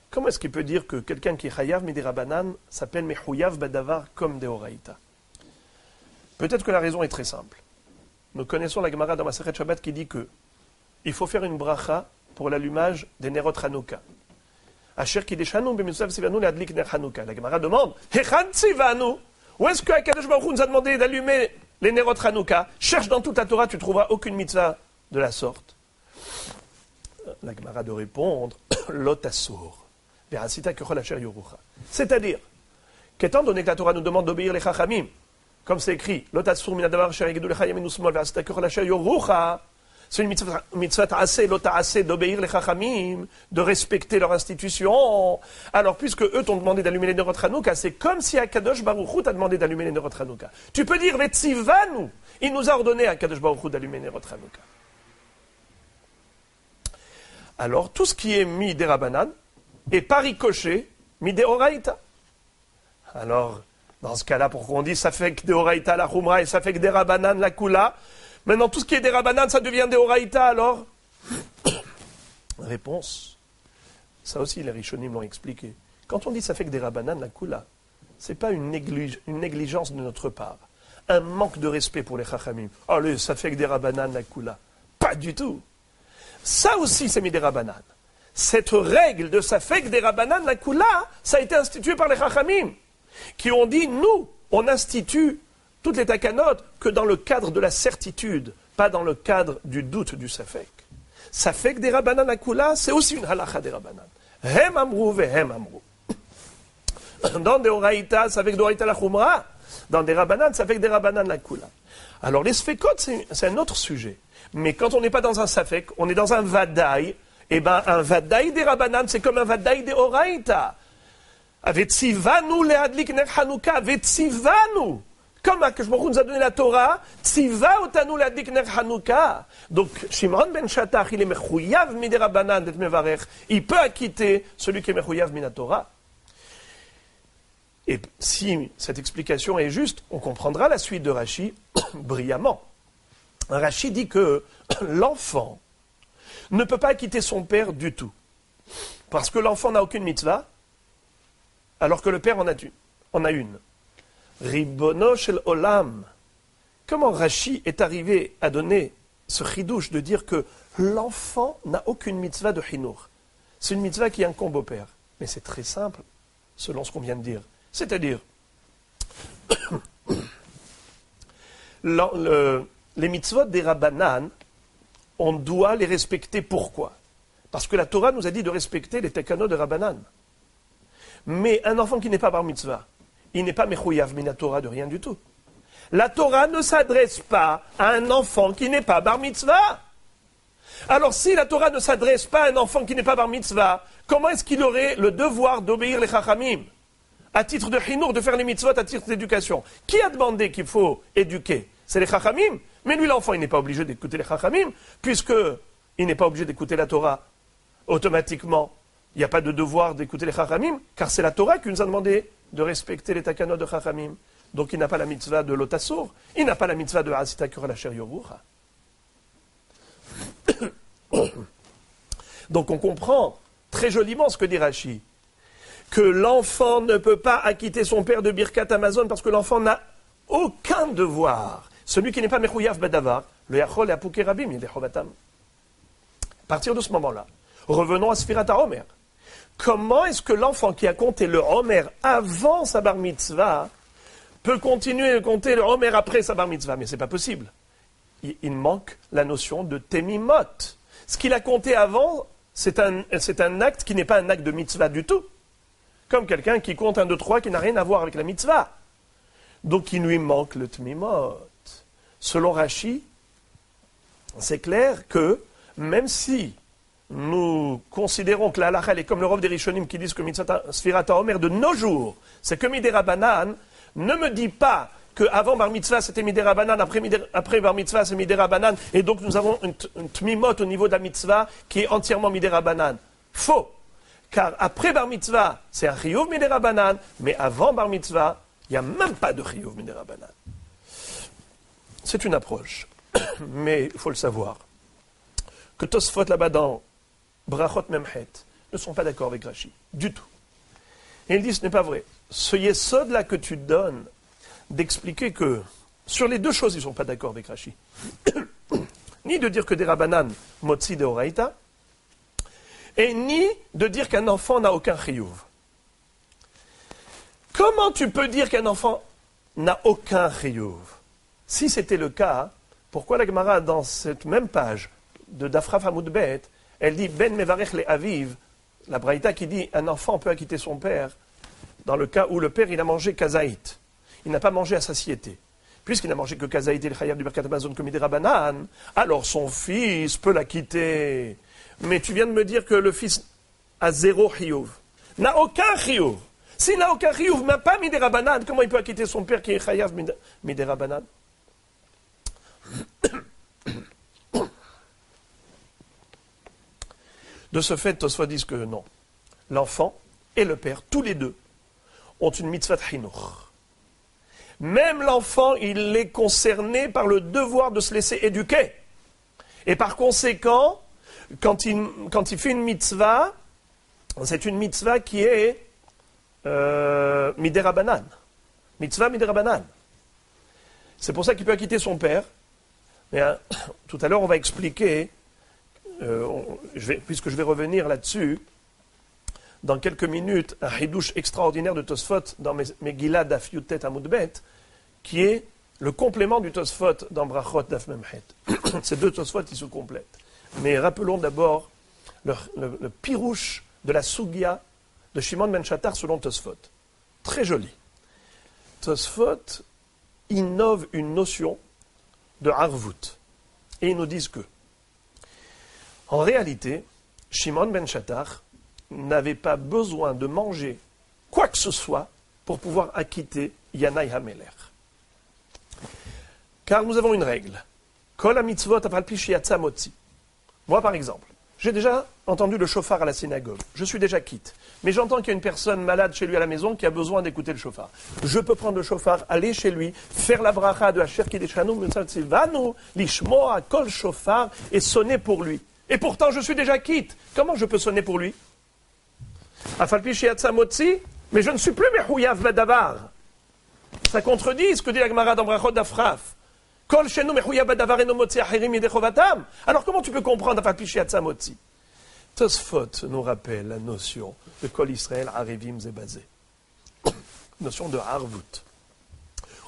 Comment est-ce qu'il peut dire que quelqu'un qui est chayav miderabanan s'appelle mechouyav badavar comme des oraïta? Peut-être que la raison est très simple. Nous connaissons la Gemara dans Masechet Shabbat qui dit que il faut faire une bracha pour l'allumage des Nerot Hanouka. Asher kideshanu b'mitzvah tzivanu le'adlik ner Hanouka. La Gemara demande, Hechan tzivanu? Où est-ce que Akadosh Baruch Hu nous a demandé d'allumer les Nerot Hanouka? Cherche dans toute la Torah, tu ne trouveras aucune mitzvah de la sorte. La Gemara de répondre, Lot asur, verasita kechol asher yorucha. C'est-à-dire qu'étant donné que la Torah nous demande d'obéir les Chachamim, comme c'est écrit, Lot asur min hadavar asher yigdu lecha yamin usmol verasita kechol asher yorucha, C'est une mitzvah ta'aseh, lo ta'aseh, d'obéir les chachamim, de respecter leur institution. Alors, puisque eux t'ont demandé d'allumer les Nerot Hanouka, c'est comme si Akadosh Baruch Hu t'a demandé d'allumer les Nerot Hanouka. Tu peux dire, Vetzivanu, il nous a ordonné à Akadosh Baruch Hu d'allumer les Nerot Hanouka. Alors, tout ce qui est mis des Rabanan est par ricochet mis des Oraïta. Alors, dans ce cas-là, pourquoi on dit ça fait que des Oraïta la Khumra et ça fait que des Rabanan la Kula? Maintenant, tout ce qui est des Rabanan, ça devient des Oraïta, alors? Réponse. Ça aussi, les Rishonim l'ont expliqué. Quand on dit ça fait que des Rabanan la Kula, ce n'est pas une négligence de notre part. Un manque de respect pour les Chachamim. Allez, ça fait que des Rabanan la Kula. Pas du tout. Ça aussi, c'est mis des Rabanan. Cette règle de ça fait que des Rabanan la Kula, ça a été institué par les Chachamim, qui ont dit, nous, on institue toutes les takanot que dans le cadre de la certitude, pas dans le cadre du doute du safek. Safek des Rabbanan Akula, c'est aussi une halacha des Rabbanan. Hem amrou ve hem amrou. Dans des Oraïta, safek d'Oraïta la Khumra. Dans des Rabbanan, safek des Rabbanan Akula. Alors les sfekot, c'est un autre sujet. Mais quand on n'est pas dans un safek, on est dans un vadaï. Eh bien, un vadaï des Rabbanan, c'est comme un vadaï des Oraïta. Vetzivanu le'adlik ner Hanouka, vetzivanu. Comme Akadosh Baruch Hu nous a donné la Torah, tziva otanu le'adlik ner Hanouka. Donc, Shimon ben Shattach, il est mechouyav midei Rabbanan d'être mevarech. Il peut acquitter celui qui est mechouyav min Torah. Et si cette explication est juste, on comprendra la suite de Rashi brillamment. Rashi dit que l'enfant ne peut pas quitter son père du tout. Parce que l'enfant n'a aucune mitzvah, alors que le père en a une. Ribono shel olam. Comment Rashi est arrivé à donner ce chidouche de dire que l'enfant n'a aucune mitzvah de chinour? C'est une mitzvah qui incombe au père. Mais c'est très simple, selon ce qu'on vient de dire. C'est-à-dire, les mitzvot des Rabbanan, on doit les respecter. Pourquoi? Parce que la Torah nous a dit de respecter les tekanot de Rabbanan. Mais un enfant qui n'est pas bar mitzvah, il n'est pas mechouyav min Torah de rien du tout. La Torah ne s'adresse pas à un enfant qui n'est pas bar mitzvah. Alors si la Torah ne s'adresse pas à un enfant qui n'est pas bar mitzvah, comment est-ce qu'il aurait le devoir d'obéir les chachamim? À titre de chinour, de faire les mitzvot à titre d'éducation. Qui a demandé qu'il faut éduquer? C'est les chachamim. Mais lui, l'enfant, il n'est pas obligé d'écouter les chachamim, puisqu'il n'est pas obligé d'écouter la Torah automatiquement. Il n'y a pas de devoir d'écouter les chachamim, car c'est la Torah qui nous a demandé de respecter les takanot de chachamim. Donc il n'a pas la mitzvah de l'otassour, il n'a pas la mitzvah de asita kura la yorucha. Donc on comprend très joliment ce que dit Rashi, que l'enfant ne peut pas acquitter son père de Birkat Amazon parce que l'enfant n'a aucun devoir. Celui qui n'est pas mechouyav badavar, le yachol et apouké rabim, il est chovatam. À partir de ce moment-là, revenons à Sfirat HaOmer. Comment est-ce que l'enfant qui a compté le Homer avant sa bar mitzvah peut continuer à compter le Homer après sa bar mitzvah? Mais ce n'est pas possible. Il manque la notion de temimot. Ce qu'il a compté avant, c'est un acte qui n'est pas un acte de mitzvah du tout. Comme quelqu'un qui compte 1, 2, 3 qui n'a rien à voir avec la mitzvah. Donc il lui manque le temimot. Selon Rashi, c'est clair que même si nous considérons que la halakha est comme le rov des Rishonim qui disent que mitzvah Sfirat HaOmer de nos jours, c'est que midei Rabbanan, ne me dis pas qu'avant bar mitzvah c'était midei Rabbanan, après bar mitzvah c'est midei Rabbanan, et donc nous avons une tmimot au niveau de la mitzvah qui est entièrement midei Rabbanan. Faux. Car après bar mitzvah, c'est un chiyuv midei Rabbanan, mais avant bar mitzvah, il n'y a même pas de chiyuv midei Rabbanan. C'est une approche, mais il faut le savoir, que Tosfot là-bas dans Brachot Memchet ne sont pas d'accord avec Rashi, du tout. Et ils disent, ce n'est pas vrai. Ce yesod-là que tu donnes, d'expliquer que, sur les deux choses, ils ne sont pas d'accord avec Rashi. Ni de dire que des Rabbanan, motzi de Oraïta, et ni de dire qu'un enfant n'a aucun chiyuv. Comment tu peux dire qu'un enfant n'a aucun chiyuv? Si c'était le cas, pourquoi la Gemara, dans cette même page de Dafraf Hamoud Bet, elle dit Ben Mevarech le Aviv, la Braïta qui dit un enfant peut acquitter son père, dans le cas où le père il a mangé kazaït, il n'a pas mangé à satiété. puisqu'il n'a mangé que Kazaït et le Chayav du Birkat Hamazon comme Midera Banan, alors son fils peut la quitter. Mais tu viens de me dire que le fils a 0 chiyuv, n'a aucun chiyuv. S'il n'a aucun chiyuv, même pas Midera Banan, comment il peut acquitter son père qui est Chayav Midera Banan? De ce fait, Tosfot dit que non. L'enfant et le père, tous les deux, ont une mitzvah de chinuch. Même l'enfant, il est concerné par le devoir de se laisser éduquer. Et par conséquent, quand il fait une mitzvah, c'est une mitzvah qui est midera banan. Mitzvah midera banan. C'est pour ça qu'il peut acquitter son père. Mais, tout à l'heure, on va expliquer, puisque je vais revenir là-dessus, dans quelques minutes, un hidouche extraordinaire de Tosfot dans Megillah Daf Yutet Amud Bet, qui est le complément du Tosfot dans Brachot Daf Memchet. Ces deux Tosfot, ils se complètent. Mais rappelons d'abord le pirouche de la Sugia de Shimon ben Shattar selon Tosfot. Très joli. Tosfot innove une notion de Harvut. Et ils nous disent que, en réalité, Shimon ben Shattar n'avait pas besoin de manger quoi que ce soit pour pouvoir acquitter Yanai Hameler. Car nous avons une règle. Kol ha-mitzvot apal-pi shiatza motzi. Moi, par exemple, j'ai déjà entendu le chauffard à la synagogue. Je suis déjà quitte. Mais j'entends qu'il y a une personne malade chez lui à la maison qui a besoin d'écouter le chauffard. Je peux prendre le chauffard, aller chez lui, faire la bracha de Asher Kideshanu, Mitzvanu, Lishmoa, Kol chauffard et sonner pour lui. Et pourtant, je suis déjà quitte. Comment je peux sonner pour lui? Afalpi shiatza motzi, mais je ne suis plus mechouyav badavar. Ça contredit ce que dit la Gemara dans Brachot d'Afraf. Kol shenu mechouyav badavar eno motzi acherim yidechovatam. Alors comment tu peux comprendre afalpi shiatza motzi? Tosfot nous rappelle la notion de Kol Israël arivim zebazé. Notion de harvut.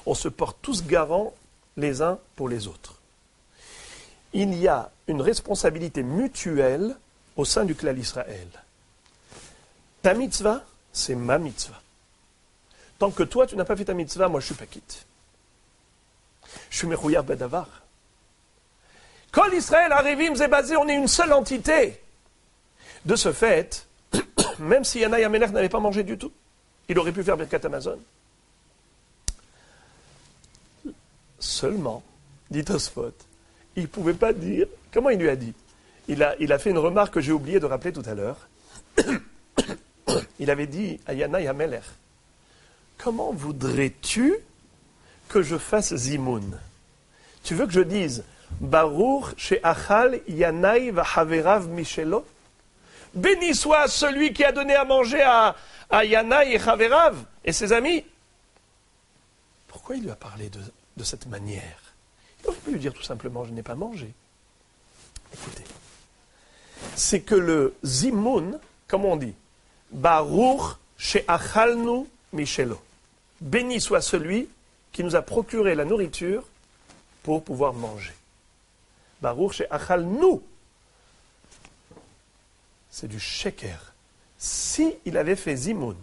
On se porte tous garants les uns pour les autres. Il y a une responsabilité mutuelle au sein du clan Israël. Ta mitzvah, c'est ma mitzvah. Tant que toi, tu n'as pas fait ta mitzvah, moi, je suis pas quitte. Je suis mechouyav badavar. Kol Israël arivim zebazé, on est une seule entité. De ce fait, même si Yanai Hamelech n'avait pas mangé du tout, il aurait pu faire Birkat Hamazon. Seulement, dit Tosfot, il ne pouvait pas dire. Comment il lui a dit? Il a fait une remarque que j'ai oublié de rappeler tout à l'heure. Il avait dit à Yanai Hamelech, comment voudrais-tu que je fasse Zimoun? Tu veux que je dise Baruch she'achal Yanai v'haverav mishelo? Béni soit celui qui a donné à manger à Yanai et Chaverav et ses amis. Pourquoi il lui a parlé de cette manière? Il aurait pu lui dire tout simplement, je n'ai pas mangé. Écoutez, c'est que le Zimoun, comme on dit, Baruch she'achalnu mishelo. Béni soit celui qui nous a procuré la nourriture pour pouvoir manger. Baruch she'achalnu. C'est du sheker. Si il avait fait zimoun,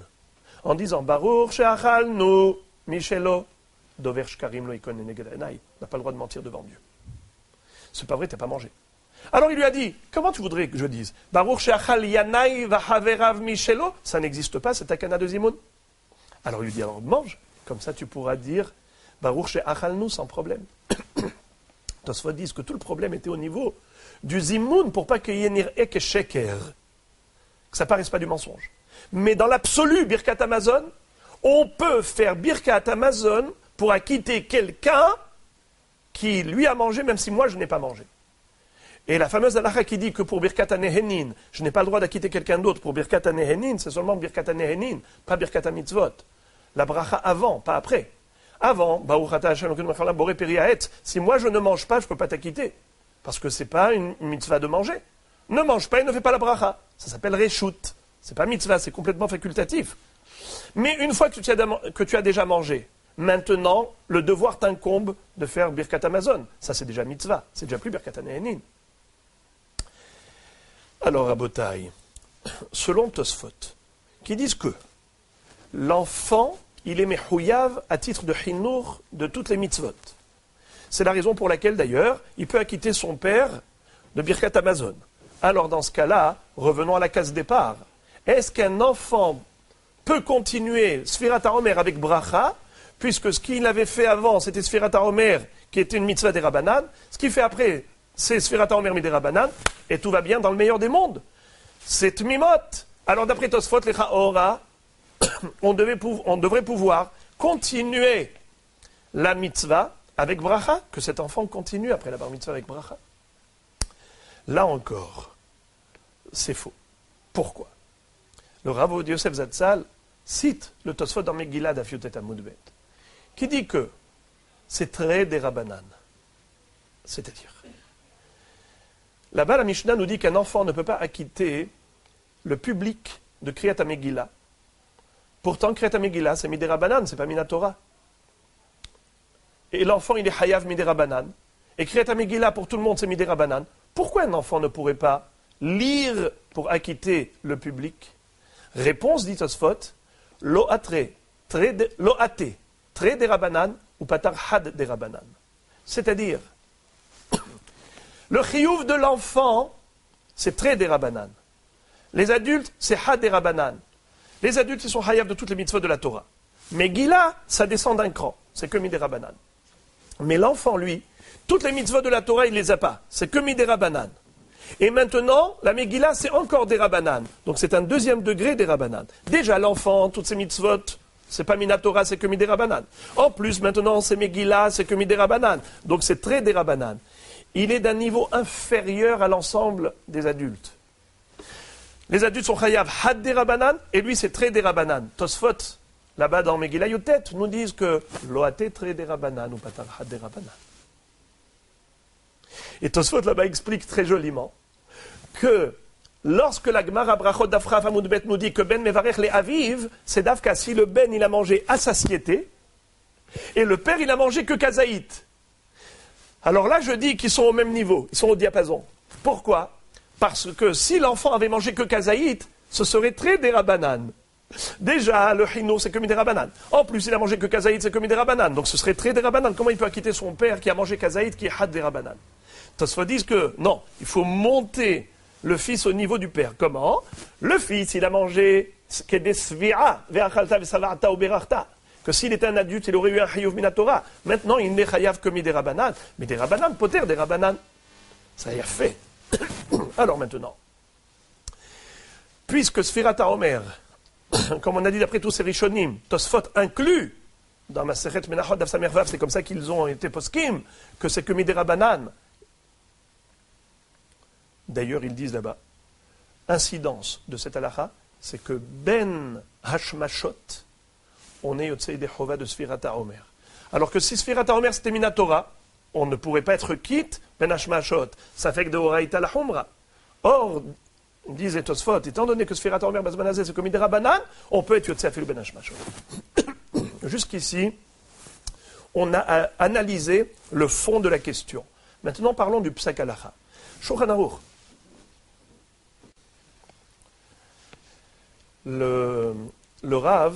en disant Baruch she'achalnu mishelo, dover shkarim lo ikon neged enai, n'a pas le droit de mentir devant Dieu. C'est pas vrai, t'as pas mangé. Alors il lui a dit, comment tu voudrais que je dise Baruch she'achal yanai v'haverav mishelo? Ça n'existe pas, c'est takana de zimoun. Alors il lui dit, alors mange, comme ça tu pourras dire Baruch she'achalnu sans problème. Tosfot dit que tout le problème était au niveau du zimoun pour pas qu'il y ait nir'e que sheker, que ça paraisse pas du mensonge. Mais dans l'absolu, Birkat Hamazon, on peut faire Birkat Hamazon pour acquitter quelqu'un qui lui a mangé, même si moi je n'ai pas mangé. Et la fameuse halakha qui dit que pour Birkat HaNehenin, je n'ai pas le droit d'acquitter quelqu'un d'autre pour Birkat HaNehenin, c'est seulement Birkat HaNehenin, pas Birkat HaMitzvot. La bracha avant, pas après. Avant, si moi je ne mange pas, je ne peux pas t'acquitter. Parce que ce n'est pas une mitzvah de manger. Ne mange pas et ne fais pas la bracha. Ça s'appelle reshut. Ce n'est pas mitzvah, c'est complètement facultatif. Mais une fois que tu as déjà mangé, maintenant, le devoir t'incombe de faire Birkat Hamazon. Ça, c'est déjà mitzvah. C'est déjà plus Birkat HaNehenin. Alors, Rabotai, selon Tosfot, qui disent que l'enfant il est mehouyav à titre de chinour de toutes les mitzvot. C'est la raison pour laquelle, d'ailleurs, il peut acquitter son père de Birkat Amazon. Alors, dans ce cas-là, revenons à la case départ. Est-ce qu'un enfant peut continuer Sfirat HaOmer avec bracha, puisque ce qu'il avait fait avant, c'était Sfirat HaOmer, qui était une mitzvah des Rabbanan, ce qu'il fait après, c'est Sfirat HaOmer midei Rabbanan, et tout va bien dans le meilleur des mondes. C'est Tmimot. Alors, d'après Tosfot, les Chaora, on devrait pouvoir continuer la mitzvah avec bracha, que cet enfant continue après la bar mitzvah avec bracha. Là encore, c'est faux. Pourquoi? Le Rav Ovadia Yosef Zatzal cite le Tosfot dans Megillah d'Afiotet Amudbet, qui dit que c'est très des Rabbanan. C'est-à-dire, là-bas la Mishnah nous dit qu'un enfant ne peut pas acquitter le public de Kriyat HaMegillah. Pourtant, Kriyat HaMegillah, c'est midei Rabbanan, c'est pas Minatora. Et l'enfant, il est Hayav midei Rabbanan. Et Kriyat HaMegillah, pour tout le monde, c'est midei Rabbanan. Pourquoi un enfant ne pourrait pas lire pour acquitter le public? Réponse dit Tosfot, lo ate, très des Rabbanan, ou patar had des Rabbanan. C'est-à-dire, le chiyuv de l'enfant, c'est très des Rabbanan. Les adultes, c'est had des Rabbanan. Les adultes, ils sont hayav de toutes les mitzvot de la Torah. Mais Gila, ça descend d'un cran, c'est que midei Rabbanan. Mais l'enfant, lui, toutes les mitzvot de la Torah, il ne les a pas. C'est que midei Rabbanan. Et maintenant, la Megillah, c'est encore des Rabbanan. Donc c'est un deuxième degré des Rabbanan. Déjà, l'enfant, toutes ces mitzvot, c'est pas Minatora, c'est que midei Rabbanan. En plus, maintenant, c'est Megillah, c'est que midei Rabbanan. Donc c'est très des Rabbanan. Il est d'un niveau inférieur à l'ensemble des adultes. Les adultes sont chayav had des Rabbanan, et lui, c'est très des Rabbanan. Tosfot, là-bas dans Megillah Yotet, nous disent que loate très des Rabbanan ou patar had des Rabbanan. Et Tosfot là-bas explique très joliment que lorsque la Gemara Brachot d'Afra Amudbet nous dit que Ben Mevarech les Aviv, c'est d'Afka si le Ben il a mangé à satiété et le père il a mangé que kazaït. Alors là je dis qu'ils sont au même niveau, ils sont au diapason. Pourquoi? Parce que si l'enfant avait mangé que kazaït, ce serait très des Rabbanan. Déjà, le chino, c'est que midei Rabbanan. En plus, il a mangé que kazaït, c'est que midei Rabbanan. Donc ce serait très des Rabbanan. Comment il peut acquitter son père qui a mangé kazaït, qui est had des Rabbanan? Tosfot disent que non, il faut monter le fils au niveau du père. Comment? Le fils, il a mangé que des svira, ve'achalta ve'savarta ou berachta. Que s'il était un adulte, il aurait eu un chiyuv minatora. Maintenant, il n'est chayav que midei Rabbanan. Midei Rabbanan, poter des Rabbanan. Ça y a fait. Alors maintenant, puisque Sfirat HaOmer, comme on a dit d'après tous ces Rishonim, Tosfot inclut dans Masechet Menachot Daf Samer Vav, c'est comme ça qu'ils ont été poskim, que c'est que midei Rabbanan. D'ailleurs, ils disent là-bas, incidence de cette halakha, c'est que Ben Hashmashot, on est Yotzei des Chova de Sfirat HaOmer. Alors que si Sfirat HaOmer c'était Minatora, on ne pourrait pas être quitte Ben Hashmashot, ça fait que de Horaïta la Humra. Or, disait Tosfot, étant donné que Sfirat HaOmer Bazmanazé c'est comme midei Rabbanan, on peut être Yotzei Afilu Ben Hashmashot. Jusqu'ici, on a analysé le fond de la question. Maintenant, parlons du Psak Halakha. Shulchan Aruch. Le Rav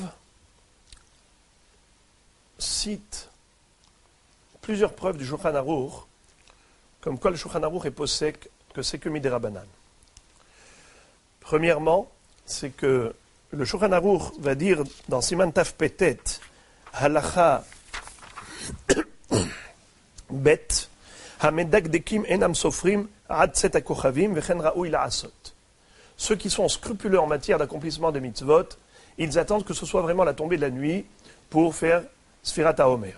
cite plusieurs preuves du Shulchan Aruch, comme quoi le Shulchan Aruch est possèque que c'est que midei Rabbanan. Premièrement, c'est que le Shulchan Aruch va dire dans Siman Taf Petet, Halacha Bet, Hamedakdekim enam sofrim ad set hakochavim vechen raoui la'asot. Ceux qui sont scrupuleux en matière d'accomplissement des mitzvot, ils attendent que ce soit vraiment la tombée de la nuit pour faire Sfirat HaOmer.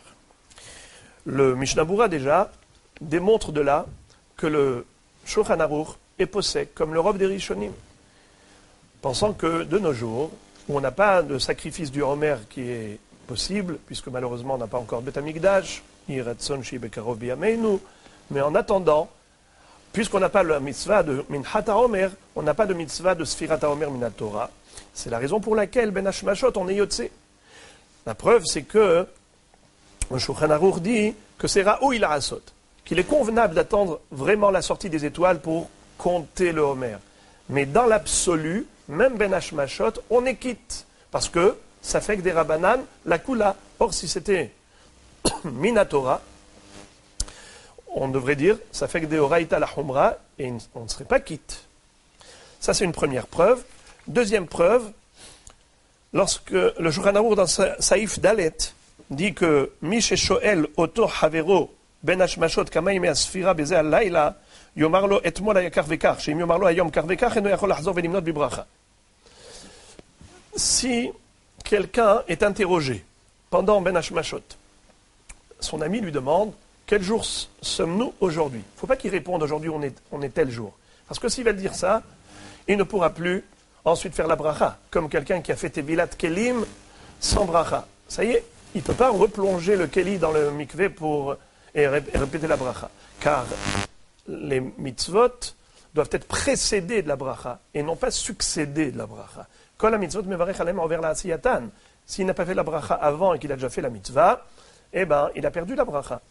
Le Mishnah Bura déjà démontre de là que le Shulchan Aruch est possèque comme l'Europe des Rishonim, pensant que de nos jours, où on n'a pas de sacrifice du Homer qui est possible, puisque malheureusement on n'a pas encore Bet Hamikdash, Yiratson Shi Bekarov Biyameinu, mais en attendant, puisqu'on n'a pas la mitzvah de Minhat HaOmer, on n'a pas de mitzvah de Sfirat HaOmer Minatora. C'est la raison pour laquelle Ben Hashmashot, on est Yotzei. La preuve, c'est que le Shulchan Aruch dit que c'est Raoui La'asot, qu'il est convenable d'attendre vraiment la sortie des étoiles pour compter le Homer. Mais dans l'absolu, même Ben Hashmashot, on est quitte. Parce que Safek des Rabanan, la Kula. Or, si c'était Minatora, on devrait dire Safek de Oraita la Humra, et on ne serait pas quitte. Ça, c'est une première preuve. Deuxième preuve, lorsque le Shulchan Aruch dans Saïf Dalet dit que Mish Shoel Oto Havero Ben Hashmashot Kamaim Asfira Beze Al-Laila Yomar lo etmol hayakar vekar, sheim yomar lo hayom kar vekar, eno yachol lahzor velimnot bibracha. Si quelqu'un est interrogé pendant Ben Hashmashot, son ami lui demande quel jour sommes-nous aujourd'hui. Il ne faut pas qu'il réponde aujourd'hui on est tel jour. Parce que s'il va dire ça, il ne pourra plus ensuite faire la bracha, comme quelqu'un qui a fait Tevilat Kelim sans bracha. Ça y est, il ne peut pas replonger le Keli dans le mikveh et répéter la bracha. Car les mitzvot doivent être précédés de la bracha et non pas succédés de la bracha. Quand la mitzvot mevarech alem envers la asiyatan, s'il n'a pas fait la bracha avant et qu'il a déjà fait la mitzvah, eh ben, il a perdu la bracha.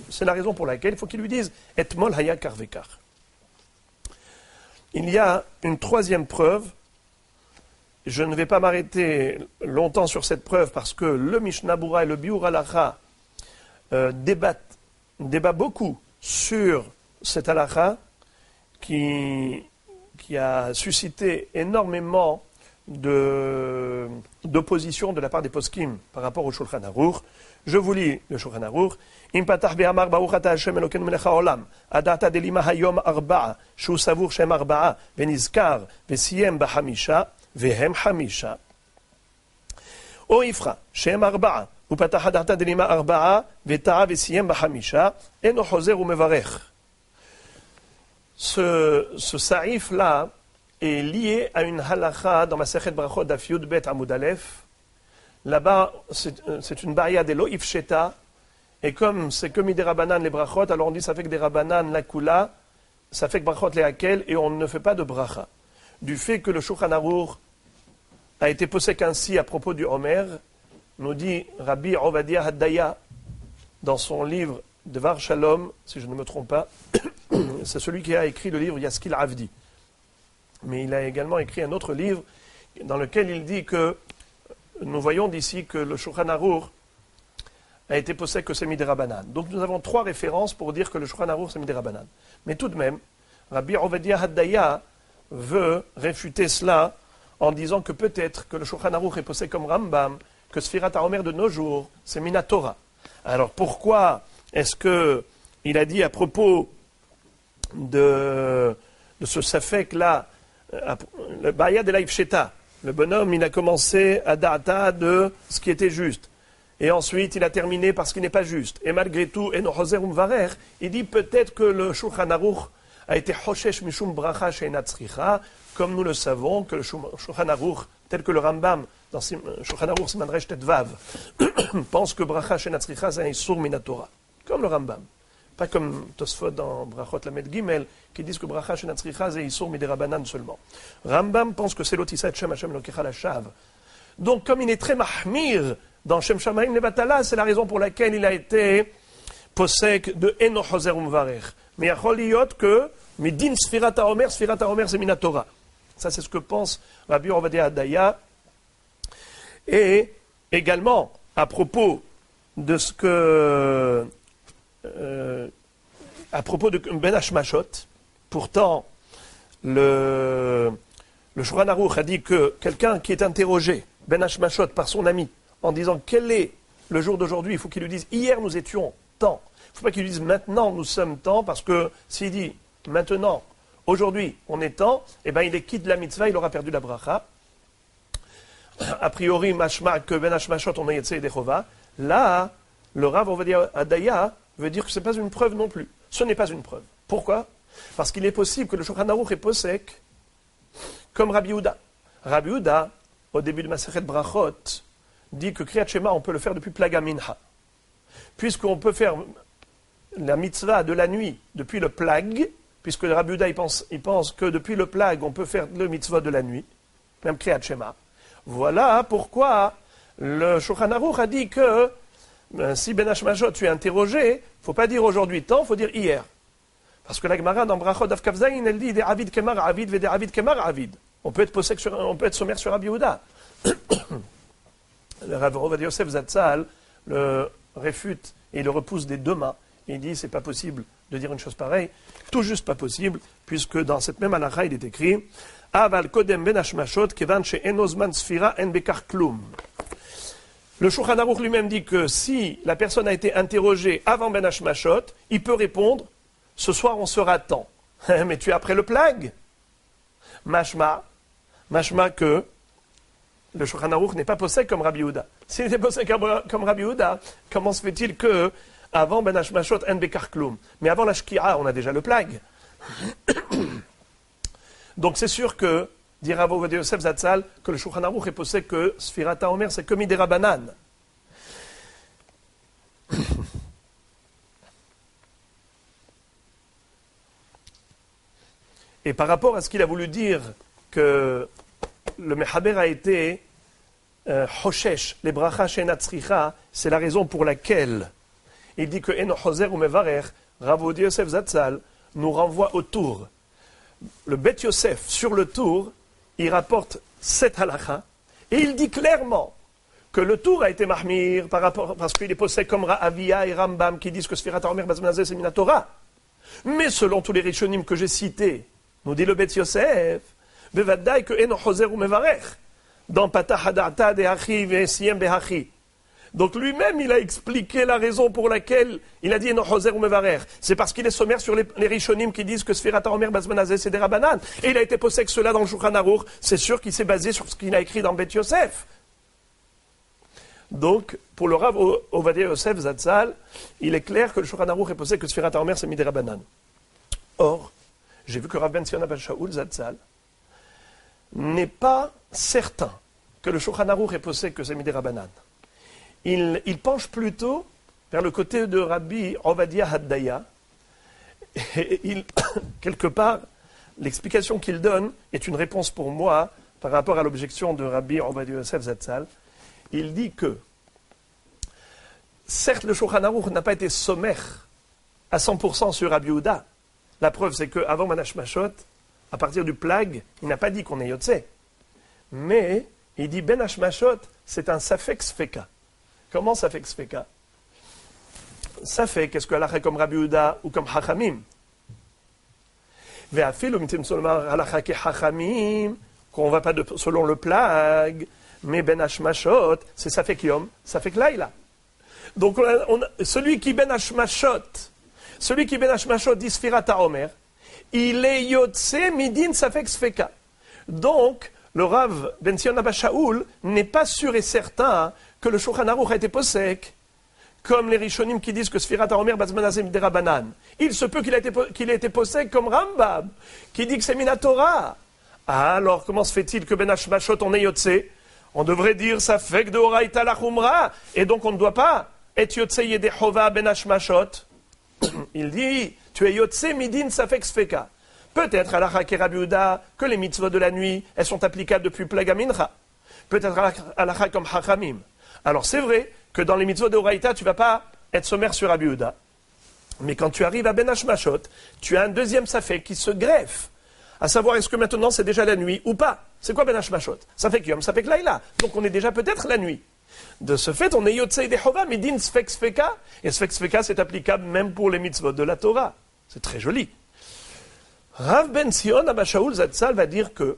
C'est la raison pour laquelle il faut qu'il lui dise etmol haya karvekar. Il y a une troisième preuve. Je ne vais pas m'arrêter longtemps sur cette preuve parce que le Mishnah Bura et le Biur Halacha débattent beaucoup sur cette halakha qui a suscité énormément d'opposition de la part des poskim par rapport au Shulchan Aruch. Je vous lis le Shulchan Aruch. Im patach be'amar baruch ata Hashem Elokeinu melech haolam adata delima hayom arba'a shu savur shem arba'a venizkar vesiyem bahamisha vehem hamisha o ifra shem arba'a ופתח הדעתה דלימה ארבעה וטעה וסיים בחמישה, אינו חוזר ומברך. Ce saïf-là est lié à une halakha dans Masechet Brachot Daf Yud Bet Amud Aleph. Là-bas, c'est une baria de lo ifsheta, et comme c'est que midé rabanan les brachot, alors on dit ça fait que des rabanan la kula, ça fait que brachot les hakel, et on ne fait pas de bracha. Du fait que le Shulchan Aruch a été posé ainsi à propos du Homer, nous dit Rabbi Ovadia Haddaya dans son livre Devar Shalom, si je ne me trompe pas, c'est celui qui a écrit le livre Yaskil Avdi. Mais il a également écrit un autre livre dans lequel il dit que nous voyons d'ici que le Shulchan Aruch a été posé que c'est Midé Rabanan. Donc nous avons trois références pour dire que le Shulchan Aruch c'est Midé Rabanan. Mais tout de même, Rabbi Ovadia Haddaya veut réfuter cela en disant que peut-être que le Shulchan Aruch est posé comme Rambam, que Sfirat HaOmer de nos jours, c'est Minatora. Alors pourquoi est-ce qu'il a dit à propos de ce Safek-là, le Baya de l'Aïfsheta, le bonhomme, il a commencé à data de ce qui était juste. Et ensuite, il a terminé par ce qui n'est pas juste. Et malgré tout, Eno Hoser Varer, il dit peut-être que le Shulchan Aruch a été Hoshesh Mishum Bracha She'enat Tzricha, comme nous le savons, que le Shulchan Aruch, tel que le Rambam, dans Shulchan Aruch Siman Resh Tet Vav, pense que Bracha She'enat Tzricha, c'est un Isur Minatora. Comme le Rambam. Pas comme Tosfot dans Brachot Lamed Gimel, qui disent que Bracha She'enat Tzricha, c'est Isur Midé Rabanan seulement. Rambam pense que c'est l'Otisat Shem Hashem Elokecha Lashav. Donc, comme il est très mahmir dans Shem Shamaim Nevatala, c'est la raison pour laquelle il a été posek de Eno Hoser Umvarech. Mais il y a Choliyot que Midin Sfirat HaOmer c'est Minatora. Ça, c'est ce que pense Rabbi Ovadia Haddaya. Et également, à propos de ce que. À propos de Ben Hashmashot, pourtant, le Shulchan Aruch a dit que quelqu'un qui est interrogé, Ben Hashmashot, par son ami, en disant quel est le jour d'aujourd'hui, il faut qu'il lui dise hier nous étions tant. Il ne faut pas qu'il lui dise maintenant nous sommes tant, parce que s'il dit maintenant, aujourd'hui on est tant, eh bien il est quitte la mitzvah, il aura perdu la bracha. A priori, mashma que Ben Hashmashot on a yetse et dechova. Là, le Rav Ovadia Haddaya veut dire que ce n'est pas une preuve non plus. Ce n'est pas une preuve. Pourquoi? Parce qu'il est possible que le Shulchan Aruch est posek comme Rabbi Yehuda. Rabbi Yehuda, au début de Masechet Brachot, dit que Kriyat Shema, on peut le faire depuis Plaga Mincha. Puisqu'on peut faire la mitzvah de la nuit depuis le Plag, puisque Rabbi Yehuda il pense que depuis le Plag, on peut faire le mitzvah de la nuit, même Kriyat Shema. Voilà pourquoi le Shulchan Aruch a dit que si Ben Hashmashot tu es interrogé, il ne faut pas dire aujourd'hui tant, il faut dire hier. Parce que la Gemara dans Brachot Daf Kaf Zayin, elle dit des Avid Kemar Avid, des Avid Kemar Avid. On peut être sommaire sur Rabbi Yehuda. Le Rav Ovadia Yosef Zatzal le réfute et le repousse des deux mains. Il dit c'est pas possible de dire une chose pareille, tout juste pas possible, puisque dans cette même halakha il est écrit Aval kodem ben hashmashot kevan she'eno zman sfira en bekar klum. Le Shulchan Aruch lui-même dit que si la personne a été interrogée avant ben hashmashot, il peut répondre ce soir on sera temps. Mais tu es après le plag. Mashma que le Shulchan Aruch n'est pas possède comme Rabbi Yehuda. S'il était possède comme Rabbi Yehuda, comment se fait-il que avant Ben Hashmashot en Bekar Klum, mais avant la Shki'a, on a déjà le plag. Donc c'est sûr que, dit Rav Ovadia Yosef Zatzal, que le Shulchan Aruch est possède que Sfirat HaOmer, c'est que Midera Banan. Et par rapport à ce qu'il a voulu dire que le Mechaber a été Hoshesh, les bracha she'ena tzricha, c'est la raison pour laquelle il dit que Eno Hoser ou Mevarer, Rav Ovadia Yosef Zatzal, nous renvoie au tour. Le Bet Yosef, sur le tour, il rapporte cette halakha, et il dit clairement que le tour a été mahmir parce qu'il est possède comme Avia et Rambam qui disent que Sfirat HaOmer Bazmanazeh c'est Minatora. Mais selon tous les rishonim que j'ai cités, nous dit le Bet Yosef, Bevadai que Eno Hoser ou Mevarer, dans Patah Hadata de Hachi Ve'esiem Behachi. Donc lui-même, il a expliqué la raison pour laquelle il a dit Eno Hoser ou Mevarer. C'est parce qu'il est sommaire sur les rishonim qui disent que Sfirat HaOmer Bazmanazeh c'est des Rabbanan. Et il a été posé que cela dans le Shulchan Aruch. C'est sûr qu'il s'est basé sur ce qu'il a écrit dans Bet Yosef. Donc, pour le Rav Ovadia Yosef Zatzal, il est clair que le Shulchan Aruch est posé que Sfirat HaOmer c'est des Rabbanan. Or, j'ai vu que Rav Ben Sion Abba Shaul Zatzal n'est pas certain que le Shulchan Aruch est posé que c'est des Rabbanan. Il penche plutôt vers le côté de Rabbi Ovadia Haddaya. Et quelque part, l'explication qu'il donne est une réponse pour moi par rapport à l'objection de Rabbi Ovadia Yosef Zatzal. Il dit que, certes, le Shulchan Aruch n'a pas été sommaire à 100% sur Rabbi Yehuda. La preuve, c'est qu'avant Ben Hashmashot, à partir du plag, il n'a pas dit qu'on est Yotze. Mais, il dit Ben Hashmashot, c'est un Safek Sfeka. Comment Safek Sfeka? Safek, qu'est-ce que halakha comme Rabbi Yehuda ou comme Hachamim? Ve'afil umitim solmar halakha ke Hachamim, qu'on ne va pas selon le plag, mais Ben Hashmashot, c'est Safek Yom, Safek Laila. Donc, celui qui Ben Hashmashot dit Sfirat HaOmer, il est Yotze Midin Safek Sfeka. Donc, le Rav Ben Sion Abba Shaul n'est pas sûr et certain que le Shulchan Aruch a été posek, comme les Rishonim qui disent que Sfirat HaOmer Bazmanazeh des Rabbanan. Il se peut qu'il ait été posek comme Rambam, qui dit que c'est Minatora. Alors, comment se fait-il que Ben Hashmashot on est Yotze? On devrait dire Safek de Oraita la Chumra, et donc on ne doit pas être Yotze Yedehova Ben Hashmashot. Il dit, tu es Yotze Midin Safek Sfeka. Peut-être à la Rabbi Yehuda que les mitzvot de la nuit, elles sont applicables depuis Plag HaMincha. Peut-être à la comme Hachamim. Alors c'est vrai que dans les mitzvot de Oraita, tu ne vas pas être sommaire sur Rabbi Yehuda. Mais quand tu arrives à Ben Hashmashot, tu as un deuxième Safek qui se greffe. À savoir, est-ce que maintenant c'est déjà la nuit ou pas? C'est quoi Ben Hashmashot? Safek Yom, Safek Laila. Donc on est déjà peut-être la nuit. De ce fait, on est Yotzei Dehova, Midin Sfek Sfeka. Et Sfek Sfeka, c'est applicable même pour les mitzvot de la Torah. C'est très joli. Rav Ben Sion Abba Shaul Zatzal va dire que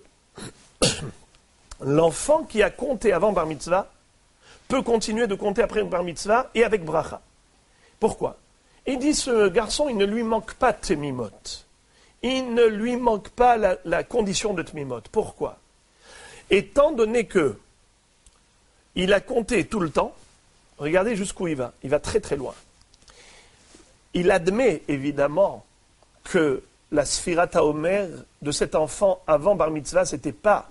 l'enfant qui a compté avant Bar Mitzvah peut continuer de compter après Bar Mitzvah et avec Bracha. Pourquoi? Il dit ce garçon, il ne lui manque pas Tmimot. Il ne lui manque pas la condition de Tmimot. Pourquoi? Étant donné que il a compté tout le temps, regardez jusqu'où il va très très loin. Il admet évidemment que la Sfirat HaOmer de cet enfant avant Bar Mitzvah, c'était pas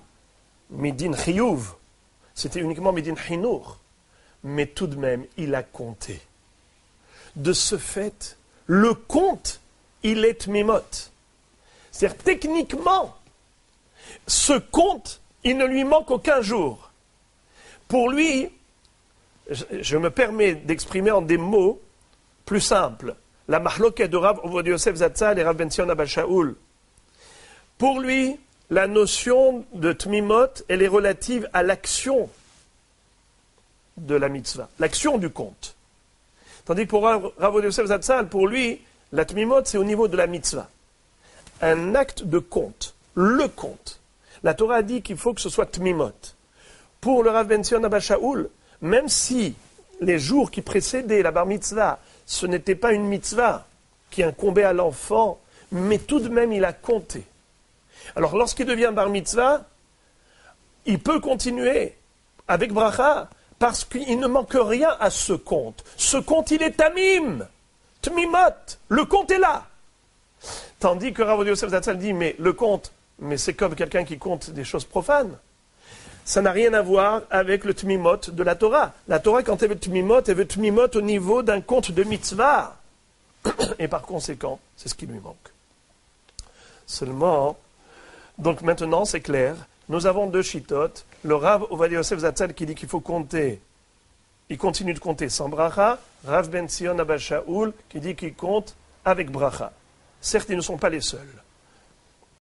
Midin Chiyuv, c'était uniquement Midin Chinour. Mais tout de même, il a compté. De ce fait, le compte, il est Tmimot. C'est-à-dire, techniquement, ce compte, il ne lui manque aucun jour. Pour lui, je me permets d'exprimer en des mots plus simples. La mahloket de Rav Ovadia Yosef Zatzal et Rav Ben Sion Abba Shaul. Pour lui, la notion de Tmimot, elle est relative à l'action. de la mitzvah, l'action du compte. Tandis que pour Rav Ovadia Yosef Zatzal, pour lui, la tmimot, c'est au niveau de la mitzvah. Un acte de compte, le compte. La Torah dit qu'il faut que ce soit tmimot. Pour le Rav Ben Zion Abba Shaul, même si les jours qui précédaient la bar mitzvah, ce n'était pas une mitzvah qui incombait à l'enfant, mais tout de même il a compté. Alors lorsqu'il devient bar mitzvah, il peut continuer avec bracha, parce qu'il ne manque rien à ce compte. Ce compte, il est tamim, tmimot, le compte est là. Tandis que Rav Ovadia Yosef Zatzal dit, mais le compte, mais c'est comme quelqu'un qui compte des choses profanes. Ça n'a rien à voir avec le tmimot de la Torah. La Torah, quand elle veut tmimot au niveau d'un compte de mitzvah. Et par conséquent, c'est ce qui lui manque. Seulement, donc maintenant, c'est clair, nous avons deux chitotes. Le Rav Ovadia Yosef Zatzal qui dit qu'il faut compter, il continue de compter sans bracha. Rav Ben Zion Abba Shaul qui dit qu'il compte avec bracha. Certes, ils ne sont pas les seuls.